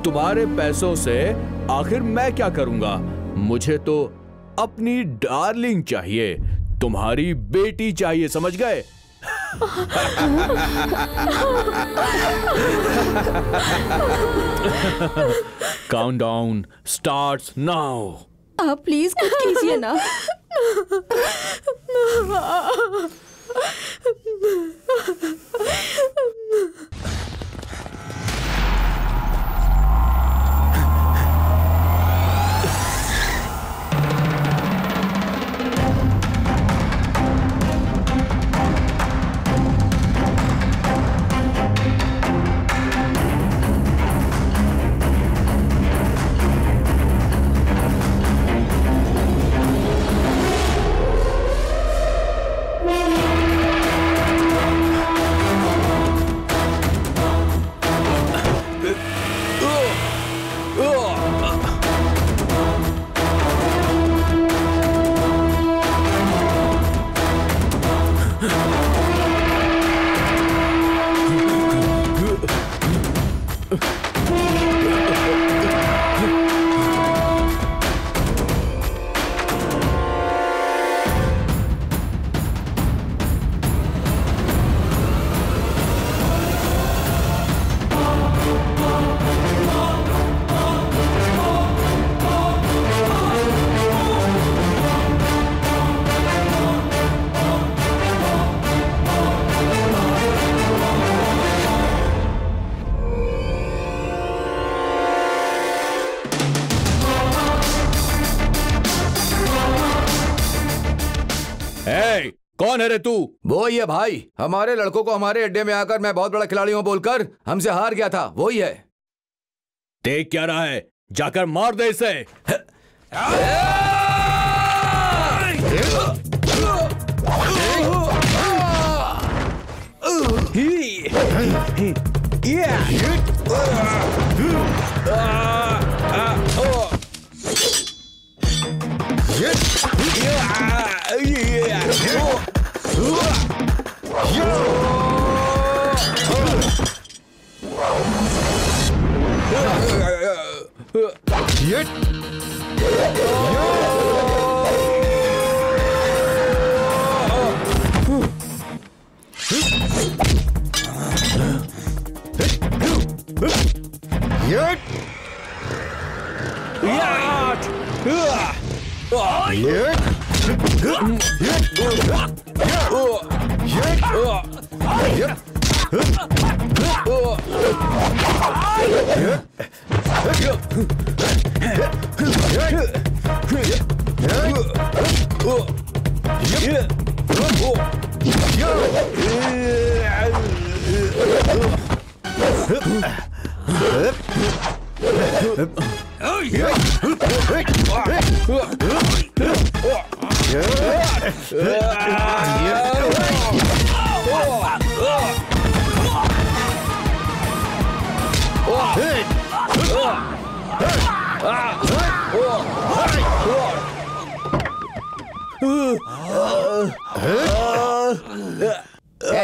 तुम्हारे पैसों से आखिर मैं क्या करूंगा? मुझे तो अपनी डार्लिंग चाहिए, तुम्हारी बेटी चाहिए, समझ गए? Countdown starts now. आप प्लीज कुछ कीजिए ना। कौन है रे तू? वो ही है भाई, हमारे लड़कों को हमारे अड्डे में आकर मैं बहुत बड़ा खिलाड़ी हूं बोलकर हमसे हार गया था, वो ही है। देख क्या रहा है? जाकर मार दे इसे।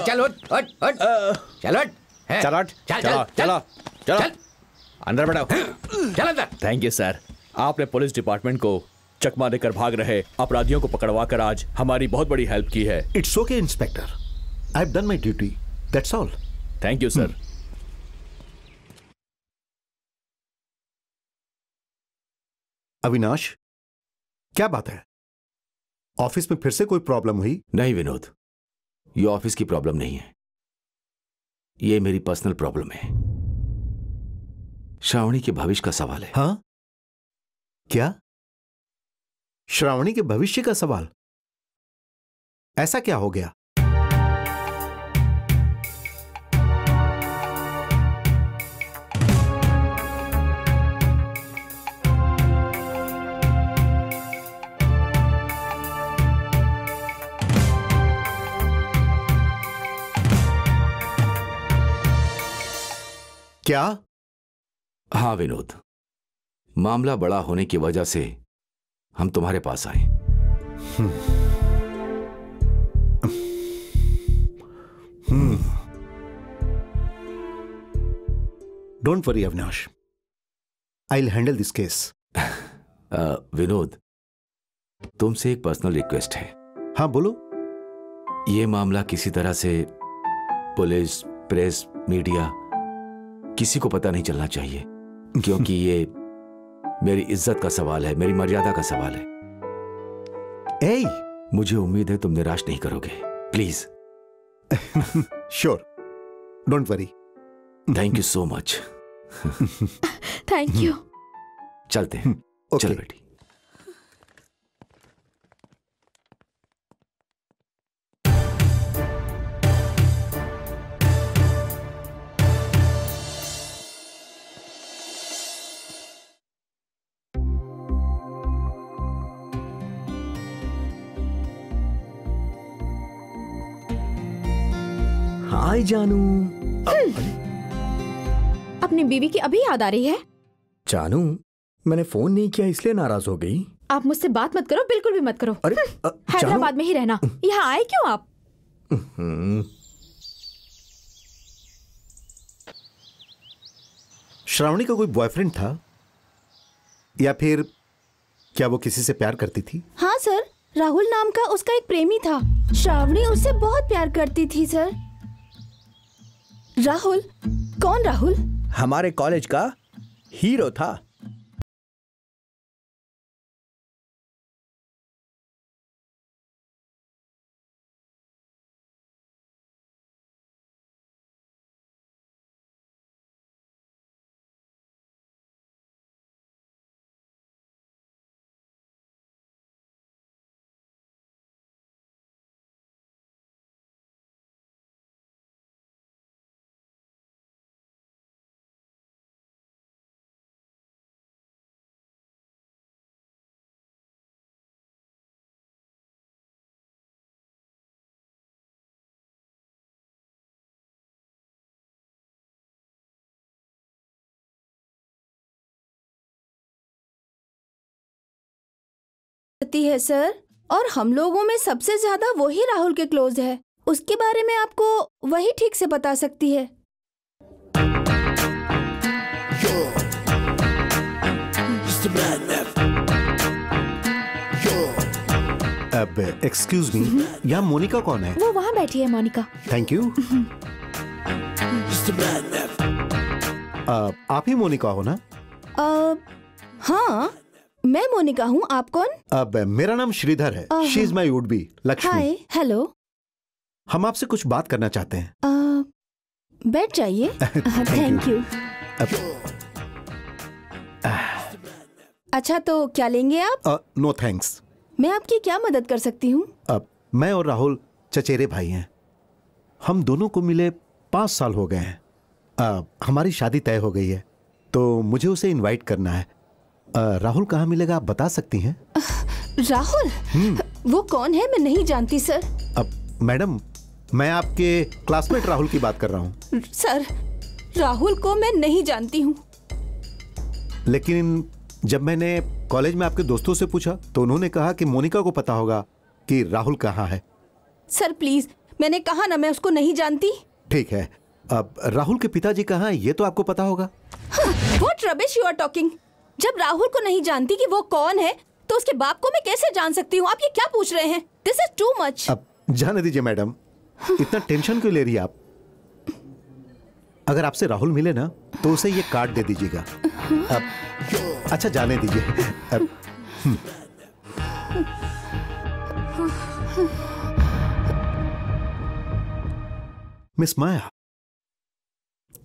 चल उठ उठ उठ चल उठ चलो चल चलो चलो चलो चल अंदर बैठो। चल अंदर। थैंक यू सर, आपने पुलिस डिपार्टमेंट को चकमा देकर भाग रहे अपराधियों को पकड़वा कर आज हमारी बहुत बड़ी हेल्प की है। It's okay inspector, I have done my duty, that's all. Thank you sir. Avinash, क्या बात है? ऑफिस में फिर से कोई प्रॉब्लम हुई? नहीं विनोद, ये ऑफिस की प्रॉब्लम नहीं है, ये मेरी पर्सनल प्रॉब्लम है। श्रावणी के भविष्य का सवाल है। हाँ? क्या? श्रावणी के भविष्य का सवाल? ऐसा क्या हो गया? क्या? हाँ विनोद, मामला बड़ा होने की वजह से हम तुम्हारे पास आए। Don't worry Avinash, I will handle this case. Vinod, तुमसे एक पर्सनल रिक्वेस्ट है। हाँ बोलो। यह मामला किसी तरह से पुलिस, प्रेस, मीडिया किसी को पता नहीं चलना चाहिए, क्योंकि ये मेरी इज्जत का सवाल है, मेरी मर्यादा का सवाल है। ए, मुझे उम्मीद है तुम निराश नहीं करोगे, please. Sure, don't worry. Thank you so much. Thank you. चलते हैं। ओके। चल बेटी। हाय जानू। अपनी बीवी की अभी याद आ रही है? जानू, मैंने फोन नहीं किया इसलिए नाराज हो गई? आप मुझसे बात मत करो, बिल्कुल भी मत करो। अरे हैदराबाद में ही रहना। यहाँ आए क्यों आप? श्रावणी का कोई बॉयफ्रेंड था या फिर क्या वो किसी से प्यार करती थी? हाँ सर, राहुल नाम का उसका एक प्रेमी था। श्रावणी उससे बहुत प्यार करती थी सर। राहुल? कौन राहुल? हमारे कॉलेज का हीरो था। करती है सर, और हम लोगों में सबसे ज्यादा वही राहुल के क्लोज है। उसके बारे में आपको वही ठीक से बता सकती है। अब एक्सक्यूज मी, यहाँ मोनिका कौन है? वो वहाँ बैठी है मोनिका। Thank you. आप ही मोनिका हो ना? हाँ, मैं मोनिका हूँ। आप कौन? अब मेरा नाम श्रीधर है। She is my would be Lakshmi. Hi, hello. हम आपसे कुछ बात करना चाहते हैं। बैठ जाइए। Thank you. अच्छा, तो क्या लेंगे आप? No thanks. मैं आपकी क्या मदद कर सकती हूँ? मैं और राहुल चचेरे भाई हैं। हम दोनों को मिले 5 साल हो गए हैं। हमारी शादी तय हो गई है, तो मुझे उसे इनवाइट करना है। राहुल कहाँ मिलेगा, आप बता सकती हैं? राहुल? वो कौन है? मैं नहीं जानती सर। मैडम, मैं आपके क्लासमेट राहुल की बात कर रहा हूँ। सर, राहुल को मैं नहीं जानती हूँ। लेकिन जब मैंने कॉलेज में आपके दोस्तों से पूछा तो उन्होंने कहा कि मोनिका को पता होगा कि राहुल कहाँ है। सर प्लीज, मैंने कहा ना मैं उसको नहीं जानती। ठीक है, अब राहुल के पिताजी कहाँ हैं ये तो आपको पता होगा। What rubbish you are talking. जब राहुल को नहीं जानती कि वो कौन है, तो उसके बाप को मैं कैसे जान सकती हूँ? आप ये क्या पूछ रहे हैं? This is too much. अब जाने दीजिए मैडम, इतना टेंशन क्यों ले रही है आप? अगर आपसे राहुल मिले ना तो उसे ये कार्ड दे दीजिएगा। अब अच्छा, जाने दीजिए। अब मिस माया।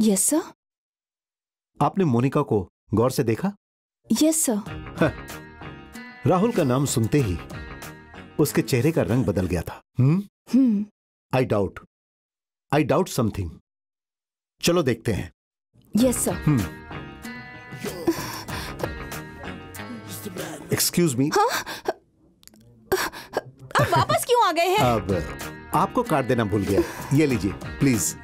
Yes sir. आपने मोनिका को गौर से देखा? Yes sir. राहुल का नाम सुनते ही उसके चेहरे का रंग बदल गया था। I doubt something. चलो देखते हैं। Yes sir. Excuse me. आप वापस क्यों आ गए हैं? अब आपको कार्ड देना भूल गया, ये लीजिए प्लीज।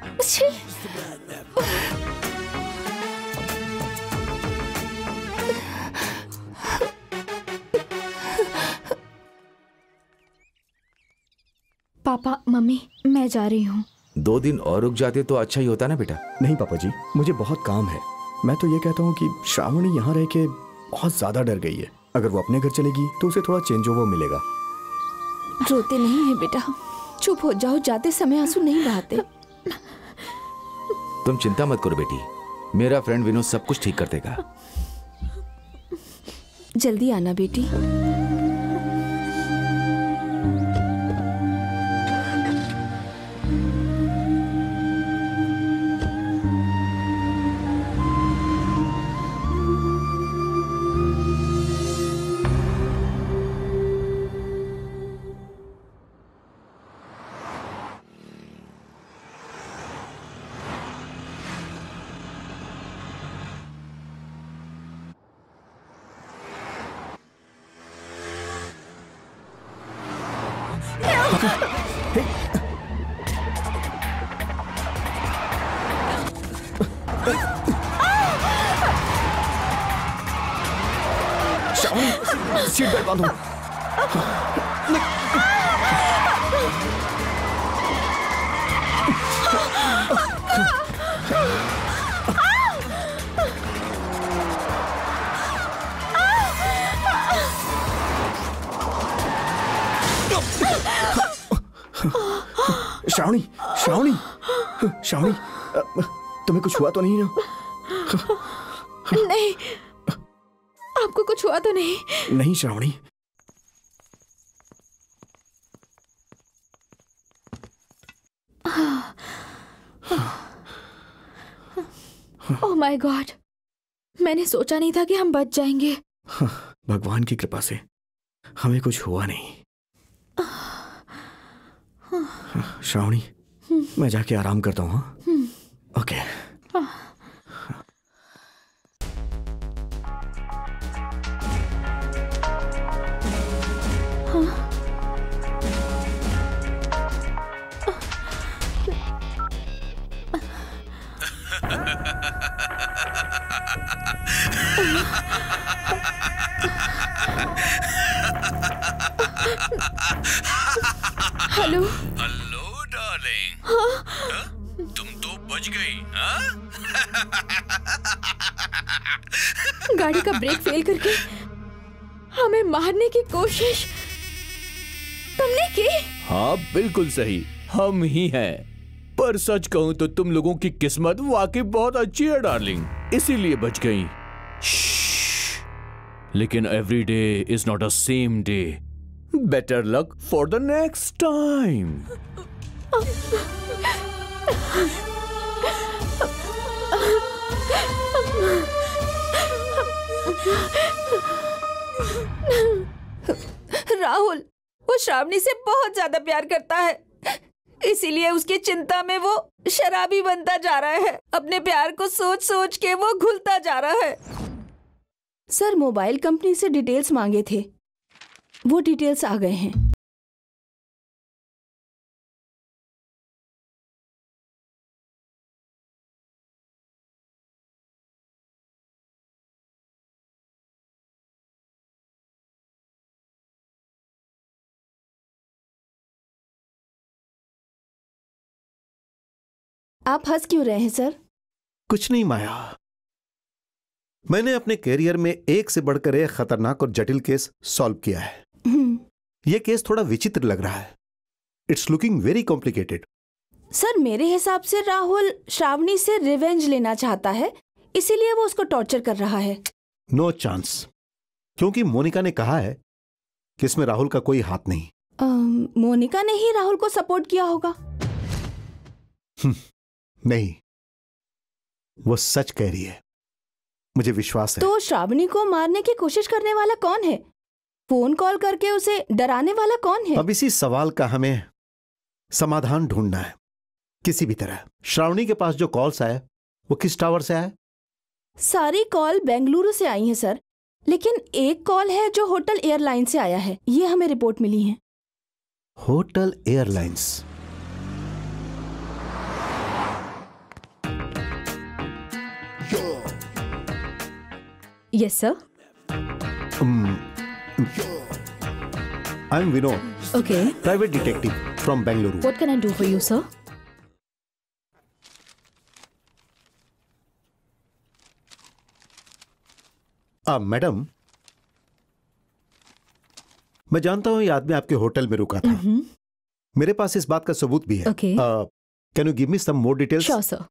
पापा, मम्मी, मैं जा रही हूँ। 2 दिन और रुक जाते तो अच्छा ही होता ना बेटा। नहीं पापा जी, मुझे बहुत काम है। मैं तो ये कहता हूँ कि श्रावणी यहाँ रह के बहुत ज्यादा डर गई है। अगर वो अपने घर चलेगी तो उसे थोड़ा चेंज ओवर मिलेगा। रोते नहीं है बेटा, चुप हो जाओ। जाते समय आंसू नहीं बहाते। तुम चिंता मत करो बेटी, मेरा फ्रेंड विनोद सब कुछ ठीक कर देगा। जल्दी आना बेटी। सीट बेल्ट बांधो। श्रावणी, श्रावणी, श्रावणी, तुम्हें कुछ हुआ तो नहीं ना? नहीं, आपको कुछ हुआ तो नहीं? नहीं श्रावणी। ओह माय गॉड, मैंने सोचा नहीं था कि हम बच जाएंगे। भगवान की कृपा से हमें कुछ हुआ नहीं। श्रावणी, मैं जाके आराम करता हूँ। ओके। Hello hello darling. तुम तो बच गई। गाड़ी का ब्रेक फेल करके हमें मारने की कोशिश तुमने की? हाँ बिल्कुल सही, हम ही हैं। पर सच कहूं तो तुम लोगों की किस्मत वाकई बहुत अच्छी है डार्लिंग, इसीलिए बच गई। लेकिन every day is not a same day. Better luck for the next time. Rahul वो श्रावणी से बहुत ज्यादा प्यार करता है, इसीलिए उसकी चिंता में वो शराबी बनता जा रहा है। अपने प्यार को सोच सोच के वो घुलता जा रहा है। सर मोबाइल कंपनी से डिटेल्स मांगे थे, वो डिटेल्स आ गए हैं। आप हंस क्यों रहे हैं सर? कुछ नहीं माया, मैंने अपने कैरियर में एक से बढ़कर एक खतरनाक और जटिल केस सॉल्व किया है। यह केस थोड़ा विचित्र लग रहा है। It's looking very complicated. Sir मेरे हिसाब से राहुल श्रावणी से रिवेंज लेना चाहता है, इसीलिए वो उसको टॉर्चर कर रहा है। नो चांस, क्योंकि मोनिका ने कहा है कि इसमें राहुल का कोई हाथ नहीं। मोनिका ने ही राहुल को सपोर्ट किया होगा। नहीं, वो सच कह रही है, मुझे विश्वास है। तो श्रावणी को मारने की कोशिश करने वाला कौन है? फोन कॉल करके उसे डराने वाला कौन है? अब इसी सवाल का हमें समाधान ढूंढना है किसी भी तरह। श्रावणी के पास जो कॉल्स आए वो किस टावर से आए? सारी कॉल बेंगलुरु से आई हैं सर, लेकिन एक कॉल है जो होटल एयरलाइन से आया है, ये हमें रिपोर्ट मिली है। Hotel airlines. Yes sir. I am Vinod, okay. Private detective from Bengaluru. What can I do for you sir? Madam, मैं जानता हूं ये आदमी आपके होटल में रुका था। मेरे पास इस बात का सबूत भी है। Okay. Can you give me some more details? Sure, sir.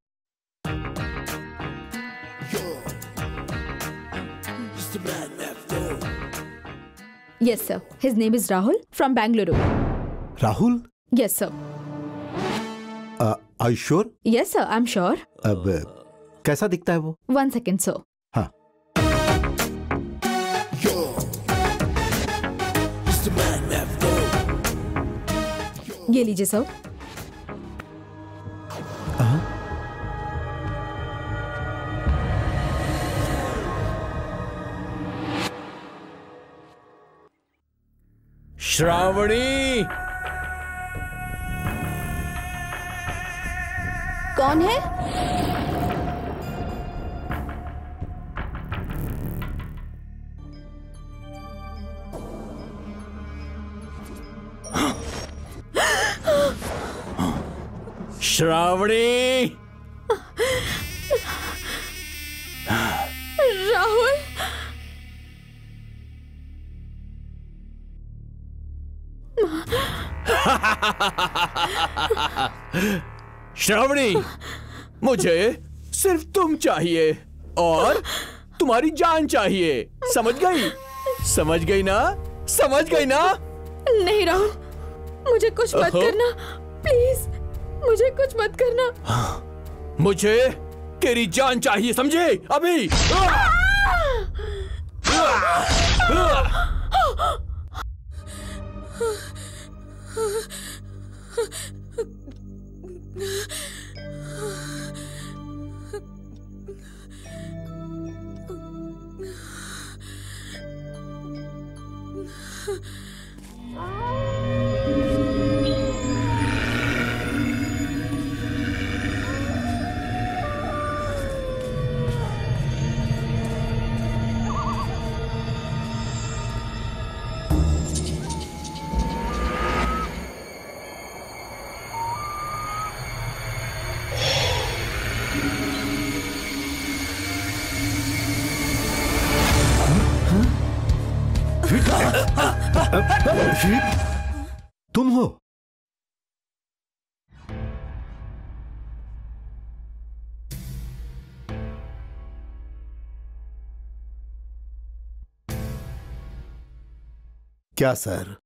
Yes, sir. His name is Rahul from Bangalore. Rahul? Yes, sir. Are you sure? Yes, sir. I'm sure. अब कैसा दिखता है वो? 1 second, sir. हाँ। ये लीजिए सर। श्रावणी। कौन है? श्रावणी। राहुल। श्रावणी, मुझे सिर्फ तुम चाहिए और तुम्हारी जान चाहिए, समझ गई? समझ गई ना? समझ गई ना? नहीं राहुल, मुझे कुछ मत करना प्लीज, मुझे कुछ मत करना। मुझे तेरी जान चाहिए, समझे? अभी। ये तुम हो? क्या सर,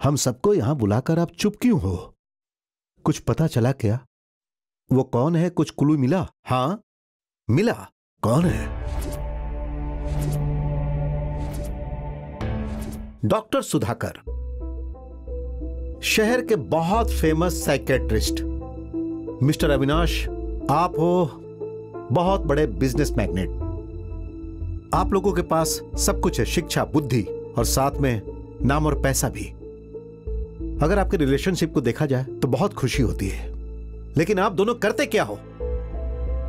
हम सबको यहां बुलाकर आप चुप क्यों हो? कुछ पता चला क्या? वो कौन है? कुछ क्लू मिला? हाँ मिला। कौन है? डॉक्टर सुधाकर, शहर के बहुत फेमस साइकेट्रिस्ट। मिस्टर अविनाश, आप हो बहुत बड़े बिजनेस मैग्नेट। आप लोगों के पास सब कुछ है, शिक्षा, बुद्धि और साथ में नाम और पैसा भी। अगर आपके रिलेशनशिप को देखा जाए तो बहुत खुशी होती है, लेकिन आप दोनों करते क्या हो?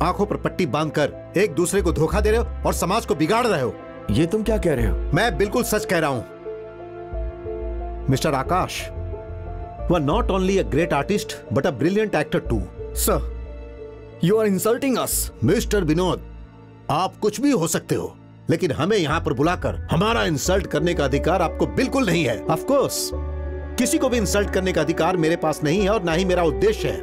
आंखों पर पट्टी बांधकर एक दूसरे को धोखा दे रहे हो और समाज को बिगाड़ रहे हो। ये तुम क्या कह रहे हो? मैं बिल्कुल सच कह रहा हूं। Mister Akash was not only a great artist but a brilliant actor too. Sir, you are insulting us. Mister Vinod, आप कुछ भी हो सकते हो, लेकिन हमें यहां पर बुलाकर हमारा इंसल्ट करने का अधिकार आपको बिल्कुल नहीं है। ऑफ कोर्स, किसी को भी इंसल्ट करने का अधिकार मेरे पास नहीं है और ना ही मेरा उद्देश्य है।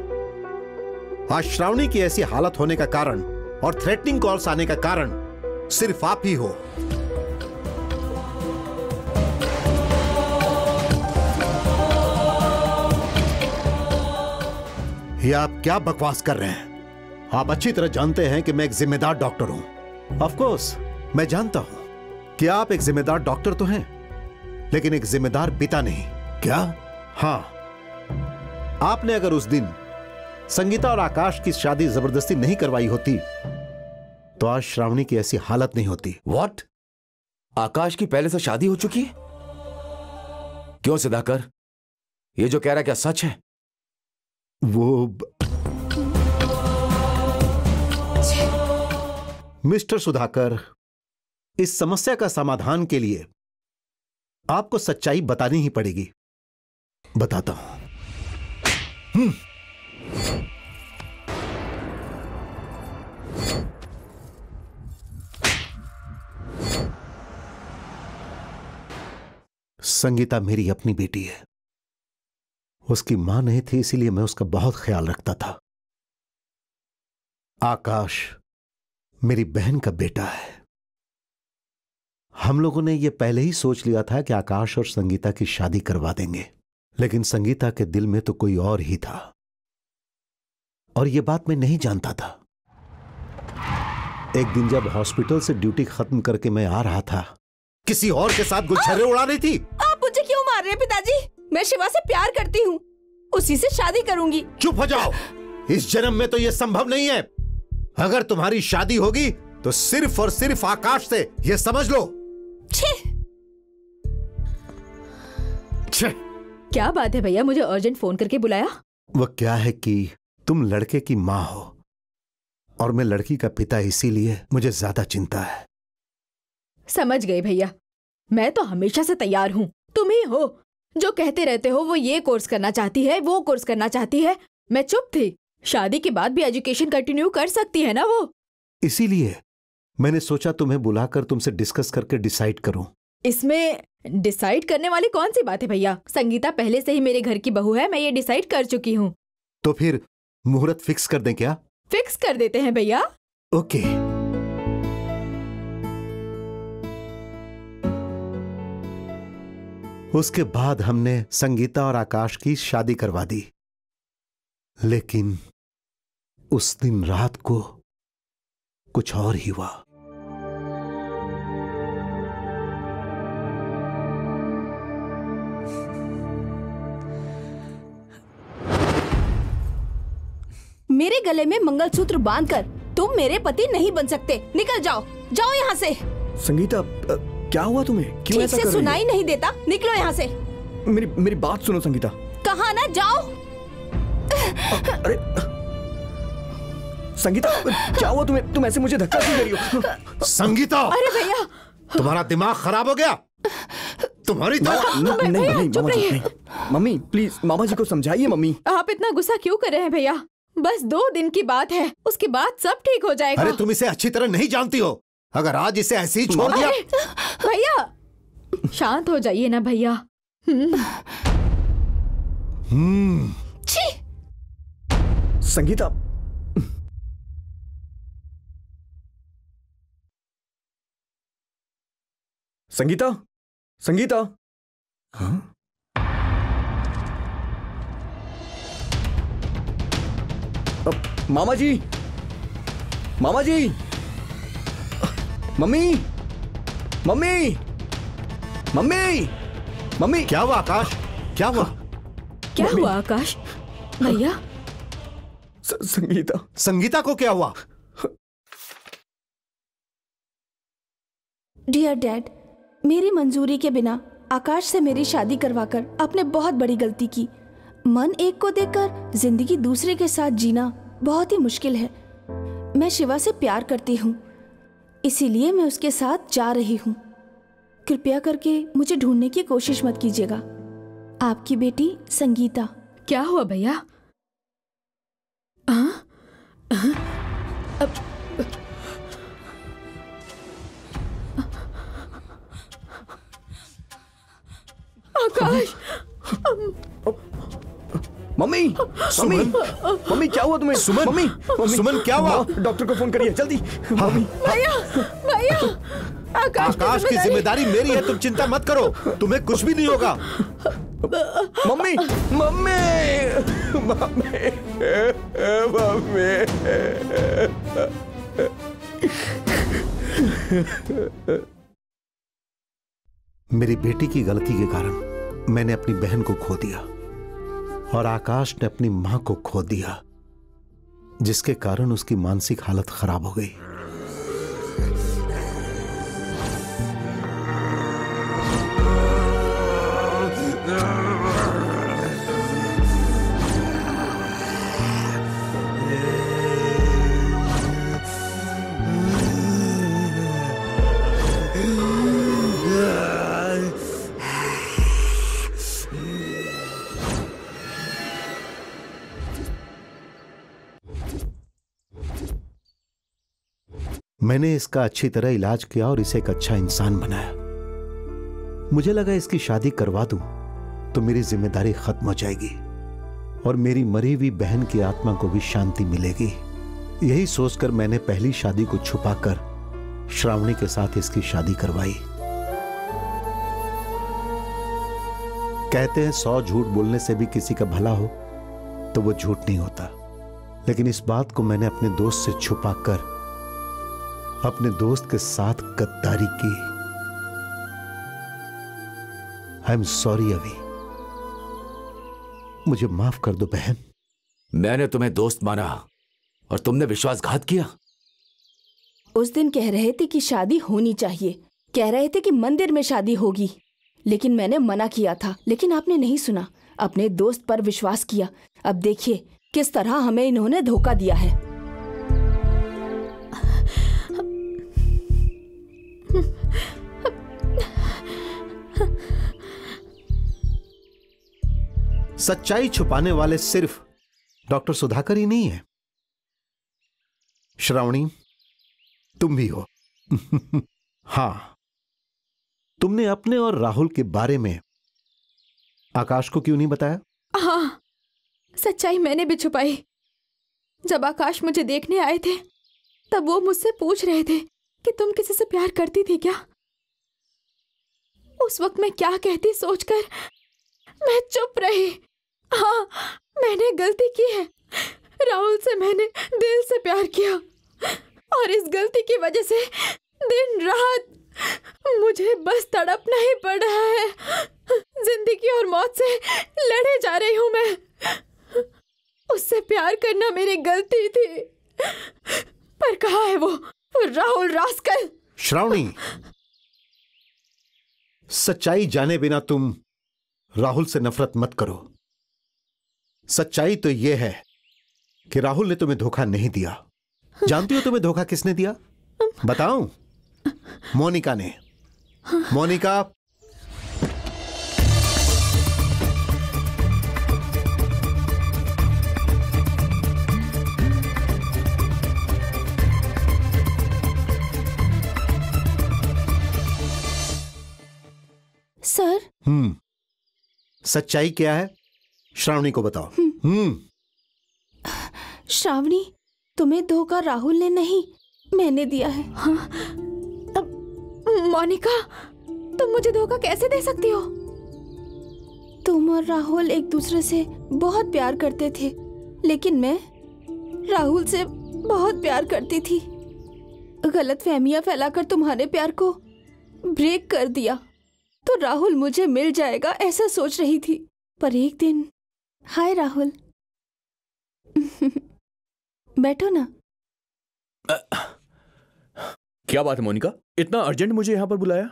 आज श्रावणी की ऐसी हालत होने का कारण और थ्रेटनिंग कॉल्स आने का कारण सिर्फ आप ही हो। ये आप क्या बकवास कर रहे हैं? आप अच्छी तरह जानते हैं कि मैं एक जिम्मेदार डॉक्टर हूं। ऑफ कोर्स, मैं जानता हूं कि आप एक जिम्मेदार डॉक्टर तो हैं, लेकिन एक जिम्मेदार पिता नहीं। क्या? हां, आपने अगर उस दिन संगीता और आकाश की शादी जबरदस्ती नहीं करवाई होती तो आज श्रावणी की ऐसी हालत नहीं होती। व्हाट? आकाश की पहले से शादी हो चुकी है? क्यों सुधाकर, ये जो कह रहा है क्या सच है? मिस्टर सुधाकर, इस समस्या का समाधान के लिए आपको सच्चाई बतानी ही पड़ेगी। बताता हूं। संगीता मेरी अपनी बेटी है। उसकी मां नहीं थी, इसीलिए मैं उसका बहुत ख्याल रखता था। आकाश मेरी बहन का बेटा है। हम लोगों ने यह पहले ही सोच लिया था कि आकाश और संगीता की शादी करवा देंगे, लेकिन संगीता के दिल में तो कोई और ही था और यह बात मैं नहीं जानता था। एक दिन जब हॉस्पिटल से ड्यूटी खत्म करके मैं आ रहा था, किसी और के साथ गुलछर्रे उड़ा रही थी। आप मुझे क्यों मार रहे हैं पिताजी? मैं शिवा से प्यार करती हूँ, उसी से शादी करूंगी। चुप हो जाओ। इस जन्म में तो यह संभव नहीं है। अगर तुम्हारी शादी होगी तो सिर्फ और सिर्फ आकाश से, यह समझ लो। क्या बात है भैया, मुझे अर्जेंट फोन करके बुलाया? वो क्या है कि तुम लड़के की मां हो और मैं लड़की का पिता, इसीलिए मुझे ज्यादा चिंता है। समझ गए भैया, मैं तो हमेशा से तैयार हूँ। तुम ही हो जो कहते रहते हो वो ये कोर्स करना चाहती है, वो कोर्स करना चाहती है। मैं चुप थी। शादी के बाद भी एजुकेशन कंटिन्यू कर सकती है ना वो। इसीलिए मैंने सोचा तुम्हें बुलाकर तुमसे डिस्कस करके डिसाइड करूं। इसमें डिसाइड करने वाली कौन सी बात है भैया? संगीता पहले से ही मेरे घर की बहू है, मैं ये डिसाइड कर चुकी हूँ। तो फिर मुहूर्त फिक्स कर दें क्या? फिक्स कर देते हैं भैया। ओके। उसके बाद हमने संगीता और आकाश की शादी करवा दी, लेकिन उस दिन रात को कुछ और ही हुआ। मेरे गले में मंगलसूत्र बांधकर तुम मेरे पति नहीं बन सकते। निकल जाओ, जाओ यहाँ से। संगीता, क्या हुआ तुम्हें? क्यों ऐसा कर रही हो? सुनाई नहीं देता, निकलो यहाँ से। मेरी बात सुनो संगीता। कहा ना जाओ। अरे संगीता, क्या हुआ तुम्हें? तुम ऐसे मुझे धक्का क्यों दे रही हो? संगीता, अरे भैया, तुम्हारा दिमाग खराब हो गया। तुम्हारी नहीं मामा जी, नहीं। मम्मी प्लीज, मामा जी को समझाइए। मम्मी, आप इतना गुस्सा क्यों कर रहे हैं भैया? बस 2 दिन की बात है, उसके बाद सब ठीक हो जाएगा। अरे तुम इसे अच्छी तरह नहीं जानती हो। अगर आज इसे ऐसे ही छोड़ दिया। भैया शांत हो जाइए ना भैया। छी! संगीता, संगीता, संगीता। हाँ? मामा जी, मामा जी, मम्मी, मम्मी, मम्मी, मम्मी। क्या हुआ आकाश? क्या हुआ? क्या हुआ आकाश? भैया संगीता, संगीता को क्या हुआ? डियर डैड, मेरी मंजूरी के बिना आकाश से मेरी शादी करवाकर आपने बहुत बड़ी गलती की। मन एक को देखकर जिंदगी दूसरे के साथ जीना बहुत ही मुश्किल है। मैं शिवा से प्यार करती हूँ, इसीलिए मैं उसके साथ जा रही हूँ। कृपया करके मुझे ढूंढने की कोशिश मत कीजिएगा। आपकी बेटी संगीता। क्या हुआ भैया? आकाश! मम्मी, मम्मी, मम्मी क्या हुआ तुम्हें? सुमन, मम्मी, मम्मी, सुमन क्या हुआ? डॉक्टर को फोन करिए जल्दी। मम्मी, भैया भैया आकाश की जिम्मेदारी मेरी है, तुम चिंता मत करो, तुम्हें कुछ भी नहीं होगा। Mummy, mummy, mummy, mummy. मेरी बेटी की गलती के कारण मैंने अपनी बहन को खो दिया और आकाश ने अपनी मां को खो दिया, जिसके कारण उसकी मानसिक हालत खराब हो गई। मैंने इसका अच्छी तरह इलाज किया और इसे एक अच्छा इंसान बनाया। मुझे लगा इसकी शादी करवा दूं तो मेरी जिम्मेदारी खत्म हो जाएगी और मेरी मरी हुई बहन की आत्मा को भी शांति मिलेगी। यही सोचकर मैंने पहली शादी को छुपाकर श्रावणी के साथ इसकी शादी करवाई। कहते हैं 100 झूठ बोलने से भी किसी का भला हो तो वो झूठ नहीं होता, लेकिन इस बात को मैंने अपने दोस्त से छुपाकर अपने दोस्त के साथ गद्दारी की। आई एम सॉरी अभी, मुझे माफ कर दो बहन। मैंने तुम्हें दोस्त माना और तुमने विश्वासघात किया। उस दिन कह रहे थे कि शादी होनी चाहिए, कह रहे थे कि मंदिर में शादी होगी, लेकिन मैंने मना किया था, लेकिन आपने नहीं सुना, अपने दोस्त पर विश्वास किया। अब देखिए किस तरह हमें इन्होंने धोखा दिया है। सच्चाई छुपाने वाले सिर्फ डॉक्टर सुधाकर ही नहीं है, श्रावणी तुम भी हो। हां, तुमने अपने और राहुल के बारे में आकाश को क्यों नहीं बताया? हाँ, सच्चाई मैंने भी छुपाई। जब आकाश मुझे देखने आए थे तब वो मुझसे पूछ रहे थे कि तुम किसी से प्यार करती थी क्या। उस वक्त मैं क्या कहती सोचकर मैं चुप रही। हाँ, मैंने गलती की है। राहुल से मैंने दिल से प्यार किया और इस गलती की वजह से दिन रात मुझे बस तड़पना ही पड़ रहा है। जिंदगी और मौत से लड़े जा रही हूं मैं। उससे प्यार करना मेरी गलती थी, पर कहाँ है वो राहुल रास्कल। श्रावणी, सच्चाई जाने बिना तुम राहुल से नफरत मत करो। सच्चाई तो यह है कि राहुल ने तुम्हें धोखा नहीं दिया। जानती हो तुम्हें धोखा किसने दिया? बताऊं? मोनिका ने। मोनिका, सर, सच्चाई क्या है श्रावणी को बताओ। श्रावणी, तुम्हें धोखा राहुल ने नहीं, मैंने दिया है। हाँ? अब मोनिका, तुम मुझे धोखा कैसे दे सकती हो? तुम और राहुल एक दूसरे से बहुत प्यार करते थे, लेकिन मैं राहुल से बहुत प्यार करती थी। गलतफहमियां फैलाकर तुम्हारे प्यार को ब्रेक कर दिया तो राहुल मुझे मिल जाएगा ऐसा सोच रही थी, पर एक दिन। हाय राहुल। बैठो ना। क्या बात है मोनिका, इतना अर्जेंट मुझे यहां पर बुलाया?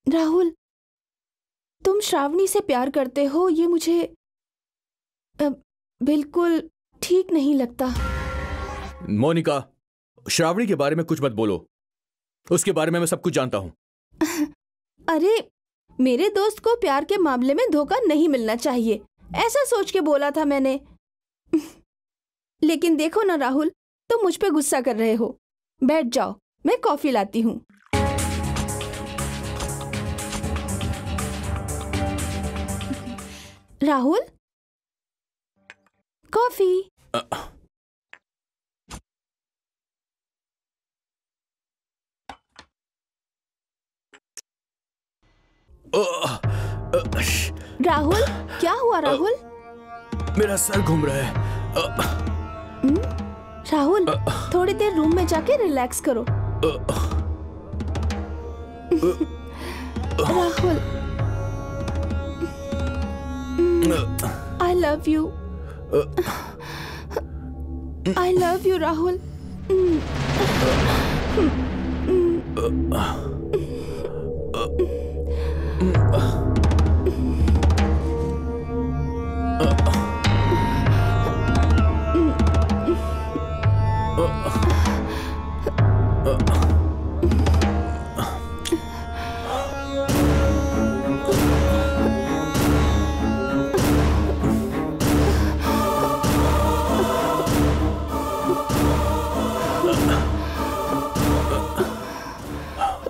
राहुल, तुम श्रावणी से प्यार करते हो ये मुझे बिल्कुल ठीक नहीं लगता। मोनिका, श्रावणी के बारे में कुछ मत बोलो, उसके बारे में मैं सब कुछ जानता हूं। अरे, मेरे दोस्त को प्यार के मामले में धोखा नहीं मिलना चाहिए, ऐसा सोच के बोला था मैंने। लेकिन देखो ना राहुल, तुम मुझ पे गुस्सा कर रहे हो। बैठ जाओ, मैं कॉफी लाती हूँ। राहुल, कॉफी। राहुल, क्या हुआ राहुल? मेरा सर घूम रहा है। राहुल, थोड़ी देर रूम में जाके रिलैक्स करो। Rahul, I love you. I love you, Rahul.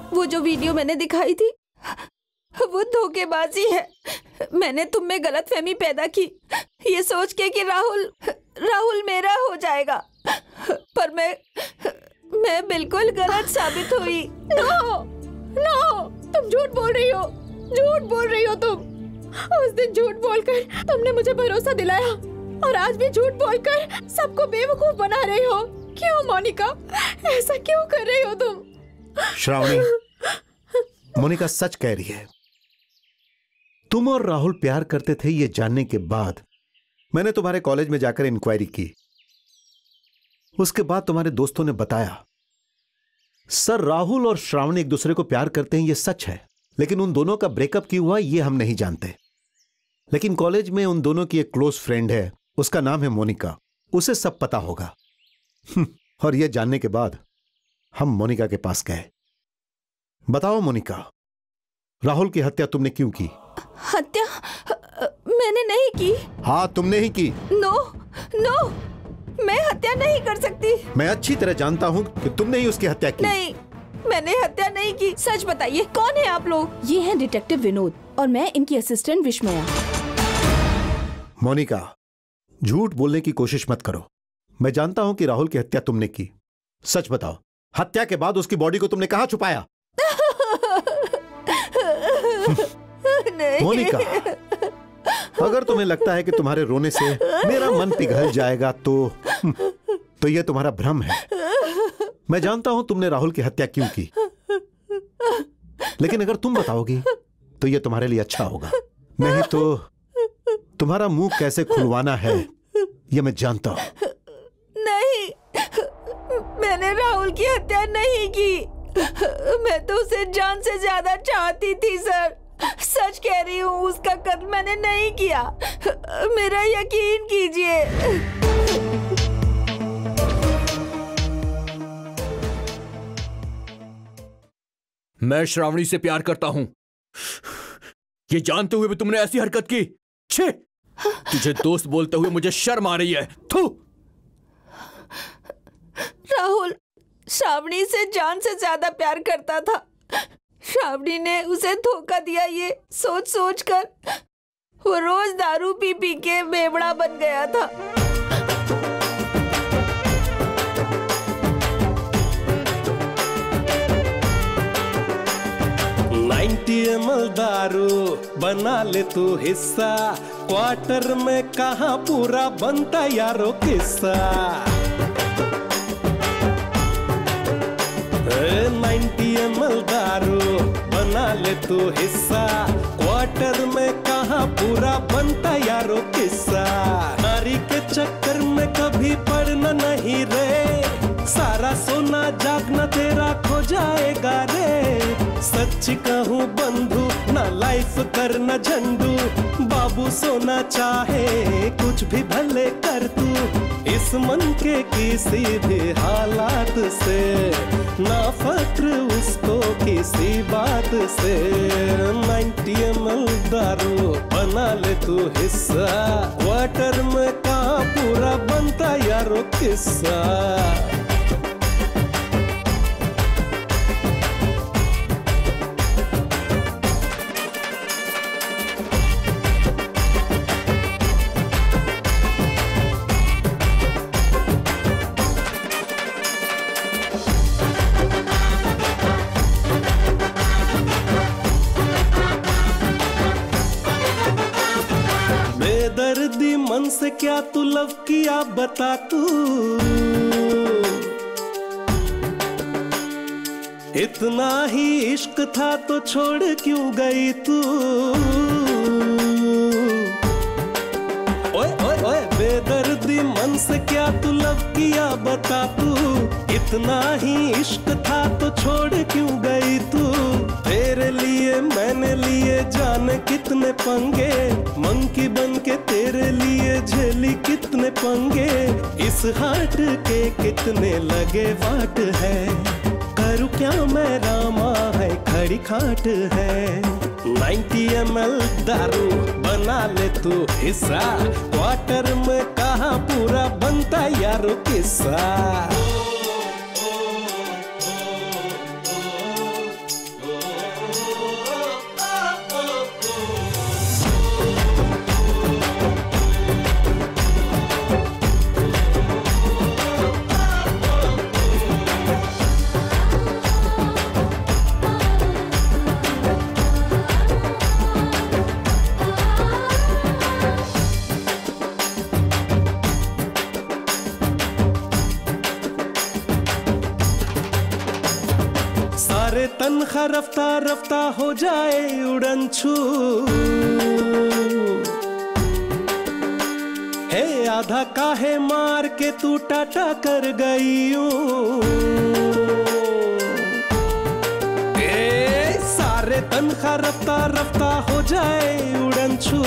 वो जो वीडियो मैंने दिखाई थी वो धोखेबाजी है। मैंने तुम में गलतफहमी पैदा की ये सोच के कि राहुल मेरा हो जाएगा, पर मैं बिल्कुल गलत साबित हुई। नो, तुम झूठ बोल रही हो, झूठ बोल रही हो तुम। उस दिन झूठ बोलकर तुमने मुझे भरोसा दिलाया और आज भी झूठ बोलकर सबको बेवकूफ बना रही हो। क्यों मोनिका, ऐसा क्यों कर रही हो तुम? श्रावणी, मोनिका सच कह रही है। तुम और राहुल प्यार करते थे ये जानने के बाद मैंने तुम्हारे कॉलेज में जाकर इंक्वायरी की। उसके बाद तुम्हारे दोस्तों ने बताया सर राहुल और श्रावणी एक दूसरे को प्यार करते हैं, ये सच है, लेकिन उन दोनों का ब्रेकअप क्यों हुआ ये हम नहीं जानते। लेकिन कॉलेज में उन दोनों की एक क्लोज फ्रेंड है, उसका नाम है मोनिका, उसे सब पता होगा। और यह जानने के बाद हम मोनिका के पास गए। बताओ मोनिका, राहुल की हत्या तुमने क्यों की? हत्या मैंने नहीं की। हाँ, तुमने ही की। नो, मैं हत्या नहीं कर सकती। मैं अच्छी तरह जानता हूँ कि तुमने ही उसकी हत्या की। नहीं, मैंने हत्या नहीं की। सच बताइए, कौन है आप लोग? ये हैं डिटेक्टिव विनोद और मैं इनकी असिस्टेंट विस्मया। मोनिका, झूठ बोलने की कोशिश मत करो। मैं जानता हूँ कि राहुल की हत्या तुमने की। सच बताओ, हत्या के बाद उसकी बॉडी को तुमने कहाँ छुपाया? मोनिका, अगर तुम्हें लगता है कि तुम्हारे रोने से मेरा मन पिघल जाएगा तो यह तुम्हारा भ्रम है। मैं जानता हूं तुमने राहुल की हत्या क्यों की, लेकिन अगर तुम बताओगी तो यह तुम्हारे लिए अच्छा होगा। नहीं तो तुम्हारा मुंह कैसे खुलवाना है यह मैं जानता हूं। नहीं, मैंने राहुल की हत्या नहीं की। मैं तो उसे जान से ज्यादा चाहती थी सर। सच कह रही हूँ, उसका कत्ल मैंने नहीं किया। मेरा यकीन कीजिए। मैं श्रावणी से प्यार करता हूं, ये जानते हुए भी तुमने ऐसी हरकत की। छे, तुझे दोस्त बोलते हुए मुझे शर्म आ रही है। थू। राहुल श्रावणी से जान से ज्यादा प्यार करता था। श्रावणी ने उसे धोखा दिया, ये सोच सोच कर वो रोज दारू पी पी के बेवड़ा बन गया था। 90 ml दारू बना ले तू हिस्सा, क्वार्टर में कहा पूरा बनता यारो किस्सा। 90 ml दारू बना ले तू हिस्सा, क्वार्टर में कहा पूरा बनता यारो किस्सा। नारी के चक्कर में कभी पड़ना नहीं रे, सारा सोना जागना तेरा खो जाएगा रे। सच कहूँ बंधु ना लाइफ करना झंडू, बाबू सोना चाहे कुछ भी भले कर तू। इस मन के किसी भी हालात से ना फक्र उसको किसी बात से। 90 ml दारू बना ले तू हिस्सा, वाटर में कहाँ पूरा बनता यारो किस्सा। बेदर्दी मन से क्या तू लव किया बता तू, इतना ही इश्क था तो छोड़ क्यों गई तू। ओए ओए ओए बेदर्दी मन से क्या तू लव किया बता तू, इतना ही इश्क था तो छोड़ क्यों गई तू। तेरे लिए मैंने लिए जाने कितने पंगे, मंकी बन के तेरे लिए झेली कितने पंगे। इस हार्ट के कितने लगे वाट है, करूँ क्या मैं रामा है खड़ी खाट है। 90 ml दारू बना ले तू हिस्सा, क्वार्टर में कहाँ पूरा बनता यारो किस्सा। सारे तनखा रफ्ता रफ्ता हो जाए उड़न छू, हे आधा काहे मार के तू टाटा कर गई हूँ। सारे तनखा रफ्ता रफ्ता हो जाए उड़न छू,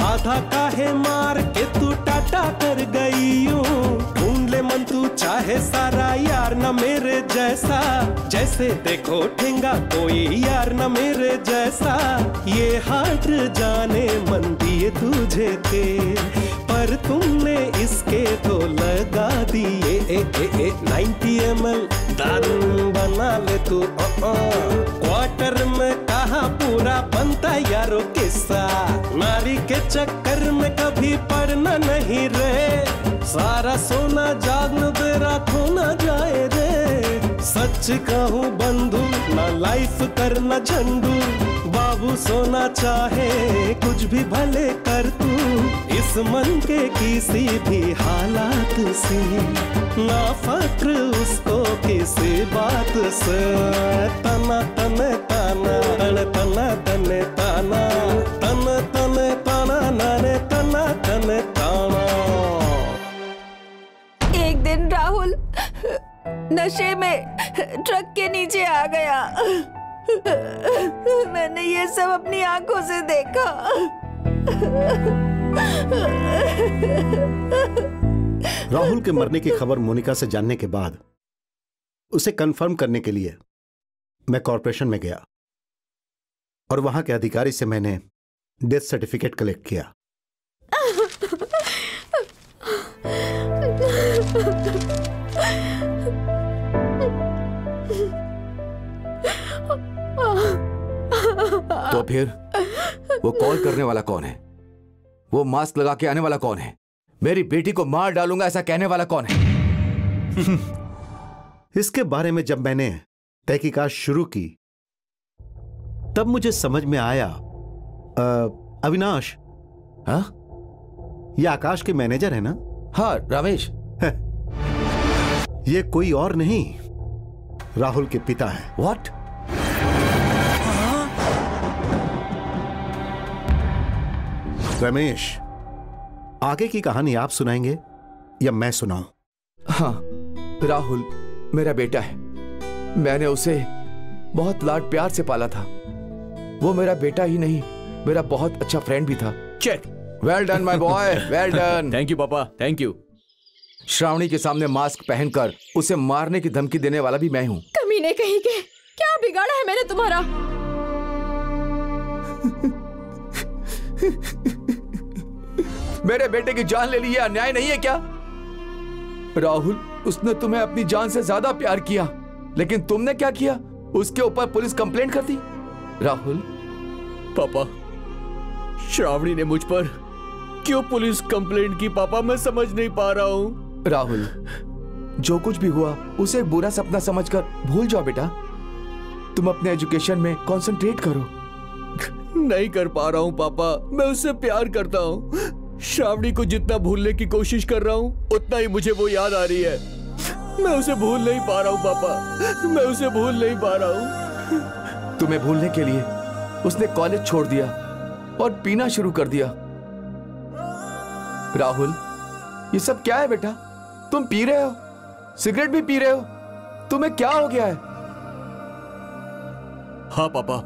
आधा काहे मार के तू टाटा कर गई हूँ। ढूंढ ले मन तू चाहे सारा यार न मेरे जैसा, जैसे देखो ठेंगा कोई यार न मेरे जैसा। ये हार्ट जाने मन दिए तुझे थे, पर तुमने इसके तो लगा दिए। 90 ml दारू बना ले तू क्वार्टर में कहा पूरा बनता यारो किस्सा। नारी के चक्कर में कभी पड़ना नहीं रे, सारा सोना जागना तेरा खो ना जाए रे। सच कहूँ बंधु ना लाइफ करना झंडू, बाबू सोना चाहे कुछ भी भले कर तू। इस मन के किसी भी हालात से ना फक्र उसको किसी बात से। तना तने ताना तन तना तने ताना, तन तने ताना नाने तना तने ताना। एक दिन राहुल नशे में ट्रक के नीचे आ गया, मैंने ये सब अपनी आंखों से देखा। राहुल के मरने की खबर मोनिका से जानने के बाद उसे कंफर्म करने के लिए मैं कॉर्पोरेशन में गया और वहां के अधिकारी से मैंने डेथ सर्टिफिकेट कलेक्ट किया। तो फिर वो कॉल करने वाला कौन है? वो मास्क लगा के आने वाला कौन है? मेरी बेटी को मार डालूंगा ऐसा कहने वाला कौन है? इसके बारे में जब मैंने तहकीकात शुरू की तब मुझे समझ में आया। अविनाश, हाँ? ये आकाश के मैनेजर है ना? हाँ रमेश। ये कोई और नहीं, राहुल के पिता है। व्हाट? रमेश, आगे की कहानी आप सुनाएंगे या मैं सुनाऊं? हाँ, राहुल मेरा बेटा है। मैंने उसे बहुत लाड प्यार से पाला था। वो मेरा बेटा ही नहीं, मेरा बहुत अच्छा फ्रेंड भी था। Check. Well done my boy, well done. Thank you papa, thank you. Shravani के सामने मास्क पहनकर उसे मारने की धमकी देने वाला भी मैं हूं। कमीने कहीं के, क्या बिगाड़ा है मैंने तुम्हारा? मेरे बेटे की जान ले ली, ये अन्याय नहीं है क्या? राहुल, उसने तुम्हें अपनी जान से ज्यादा प्यार किया, लेकिन तुमने क्या किया? उसके ऊपर पुलिस कंप्लेंट कर दी। राहुल, पापा, श्रावणी ने मुझ पर क्यों पुलिस कंप्लेंट की पापा? मैं समझ नहीं पा रहा हूं। राहुल, जो कुछ भी हुआ उसे एक बुरा सपना समझकर भूल जाओ बेटा। तुम अपने एजुकेशन में कंसंट्रेट करो। नहीं कर पा रहा हूं पापा, मैं उससे प्यार करता हूं। श्रावणी को जितना भूलने की कोशिश कर रहा हूं उतना ही मुझे वो याद आ रही है। मैं उसे भूल नहीं पा रहा हूं पापा, मैं उसे भूल नहीं पा रहा हूं। तुम्हें भूलने के लिए उसने कॉलेज छोड़ दिया और पीना शुरू कर दिया। राहुल, ये सब क्या है बेटा? तुम पी रहे हो, सिगरेट भी पी रहे हो, तुम्हें क्या हो गया है? हाँ पापा,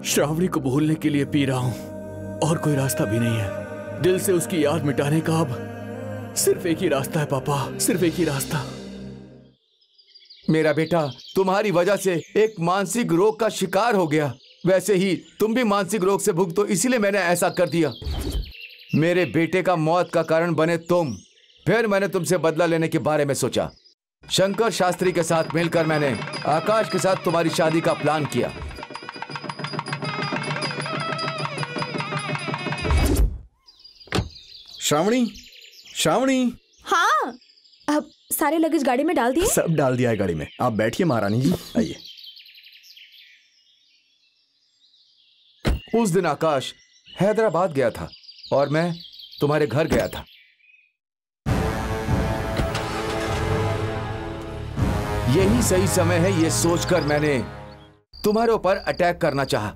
श्रावणी को भूलने के लिए पी रहा हूं, और कोई रास्ता भी नहीं है। दिल से उसकी याद मिटाने का अब सिर्फ एक ही रास्ता है पापा, सिर्फ एक ही रास्ता। मेरा बेटा तुम्हारी वजह से एक मानसिक रोग का शिकार हो गया। वैसे ही तुम भी मानसिक रोग से भुगतो, इसीलिए मैंने ऐसा कर दिया। मेरे बेटे का मौत का कारण बने तुम। फिर मैंने तुमसे बदला लेने के बारे में सोचा। शंकर शास्त्री के साथ मिलकर मैंने आकाश के साथ तुम्हारी शादी का प्लान किया। श्रावणी, श्रावणी। हाँ, अब सारे लगेज गाड़ी में डाल दिए? सब डाल दिया है गाड़ी में। आप बैठिए महारानी जी, आइए। उस दिन आकाश हैदराबाद गया था और मैं तुम्हारे घर गया था। यही सही समय है, ये सोचकर मैंने तुम्हारे ऊपर अटैक करना चाहा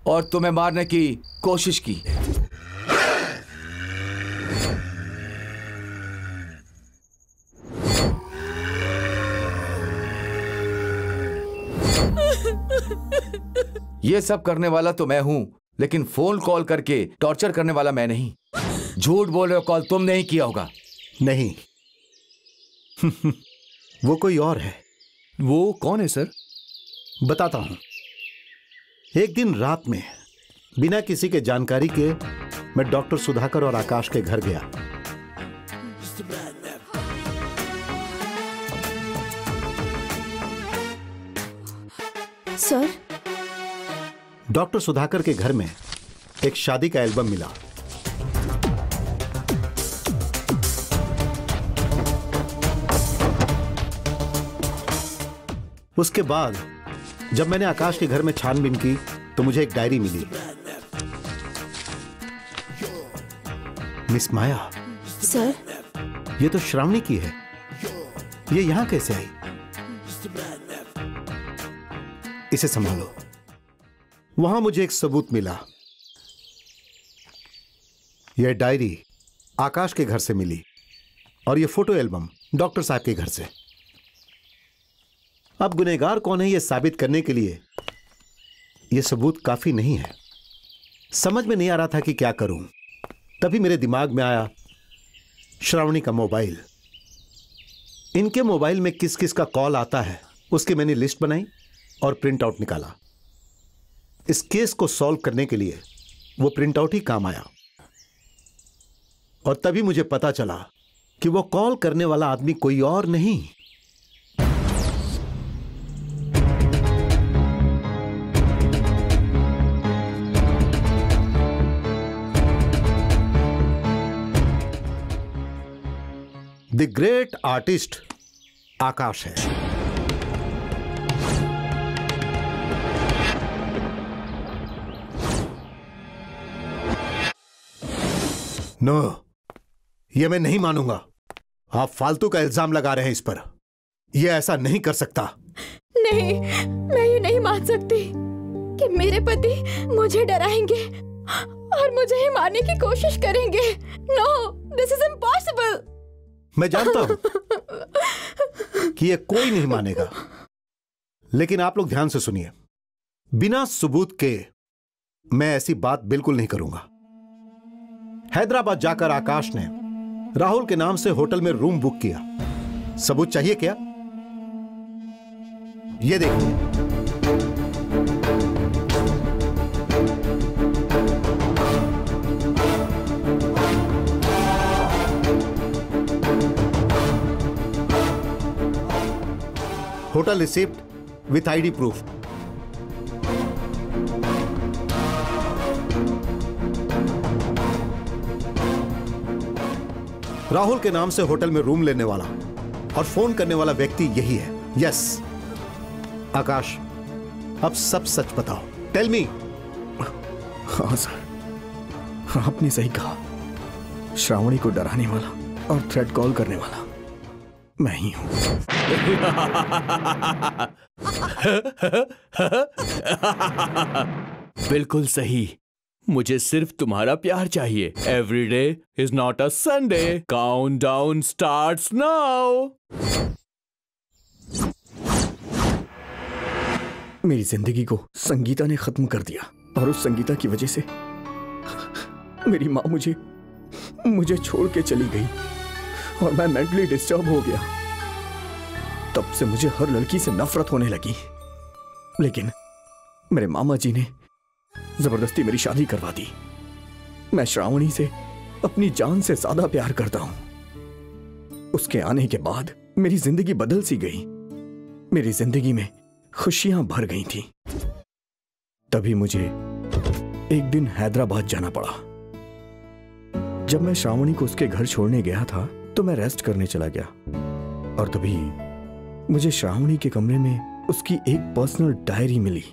और तुम्हें मारने की कोशिश की। ये सब करने वाला तो मैं हूं, लेकिन फोन कॉल करके टॉर्चर करने वाला मैं नहीं। झूठ बोल रहे हो, कॉल तुमने ही किया होगा। नहीं। वो कोई और है। वो कौन है सर? बताता हूं। एक दिन रात में बिना किसी के जानकारी के मैं डॉक्टर सुधाकर और आकाश के घर गया। सर, डॉक्टर सुधाकर के घर में एक शादी का एल्बम मिला। उसके बाद जब मैंने आकाश के घर में छानबीन की तो मुझे एक डायरी मिली। मिस माया, सर, ये तो श्रावणी की है। ये यहां कैसे आई? इसे संभालो। वहां मुझे एक सबूत मिला। यह डायरी आकाश के घर से मिली और यह फोटो एल्बम डॉक्टर साहब के घर से। अब गुनहगार कौन है यह साबित करने के लिए यह सबूत काफी नहीं है। समझ में नहीं आ रहा था कि क्या करूं। तभी मेरे दिमाग में आया श्रावणी का मोबाइल। इनके मोबाइल में किस किस का कॉल आता है उसकी मैंने लिस्ट बनाई और प्रिंट आउट निकाला। इस केस को सॉल्व करने के लिए वो प्रिंट आउट ही काम आया। और तभी मुझे पता चला कि वो कॉल करने वाला आदमी कोई और नहीं, द ग्रेट आर्टिस्ट आकाश है। नो, ये मैं नहीं मानूंगा। आप फालतू का इल्जाम लगा रहे हैं इस पर। यह ऐसा नहीं कर सकता। नहीं, मैं ये नहीं मान सकती कि मेरे पति मुझे डराएंगे और मुझे ही मारने की कोशिश करेंगे। No, this is impossible. मैं जानता हूं कि यह कोई नहीं मानेगा, लेकिन आप लोग ध्यान से सुनिए। बिना सबूत के मैं ऐसी बात बिल्कुल नहीं करूंगा। हैदराबाद जाकर आकाश ने राहुल के नाम से होटल में रूम बुक किया। सबूत चाहिए क्या? ये देखिए। Hotel receipt with ID proof. Rahul के नाम से होटल में रूम लेने वाला और फोन करने वाला व्यक्ति यही है। यस आकाश, अब सब सच बताओ। Tell me. हाँ सर, आपने सही कहा। श्रावणी को डराने वाला और थ्रेट कॉल करने वाला मैं ही हूं। बिल्कुल सही। मुझे सिर्फ तुम्हारा प्यार चाहिए। Every day is not a Sunday. Count down starts now. मेरी जिंदगी को संगीता ने खत्म कर दिया और उस संगीता की वजह से मेरी माँ मुझे छोड़ के चली गई और मैं मेंटली डिस्टर्ब हो गया। तब से मुझे हर लड़की से नफरत होने लगी। लेकिन मेरे मामा जी ने जबरदस्ती मेरी शादी करवा दी। मैं श्रावणी से अपनी जान से ज्यादा प्यार करता हूं। उसके आने के बाद मेरी जिंदगी बदल सी गई। मेरी जिंदगी में खुशियां भर गई थी। तभी मुझे एक दिन हैदराबाद जाना पड़ा। जब मैं श्रावणी को उसके घर छोड़ने गया था तो मैं रेस्ट करने चला गया और तभी मुझे श्रावणी के कमरे में उसकी एक पर्सनल डायरी मिली।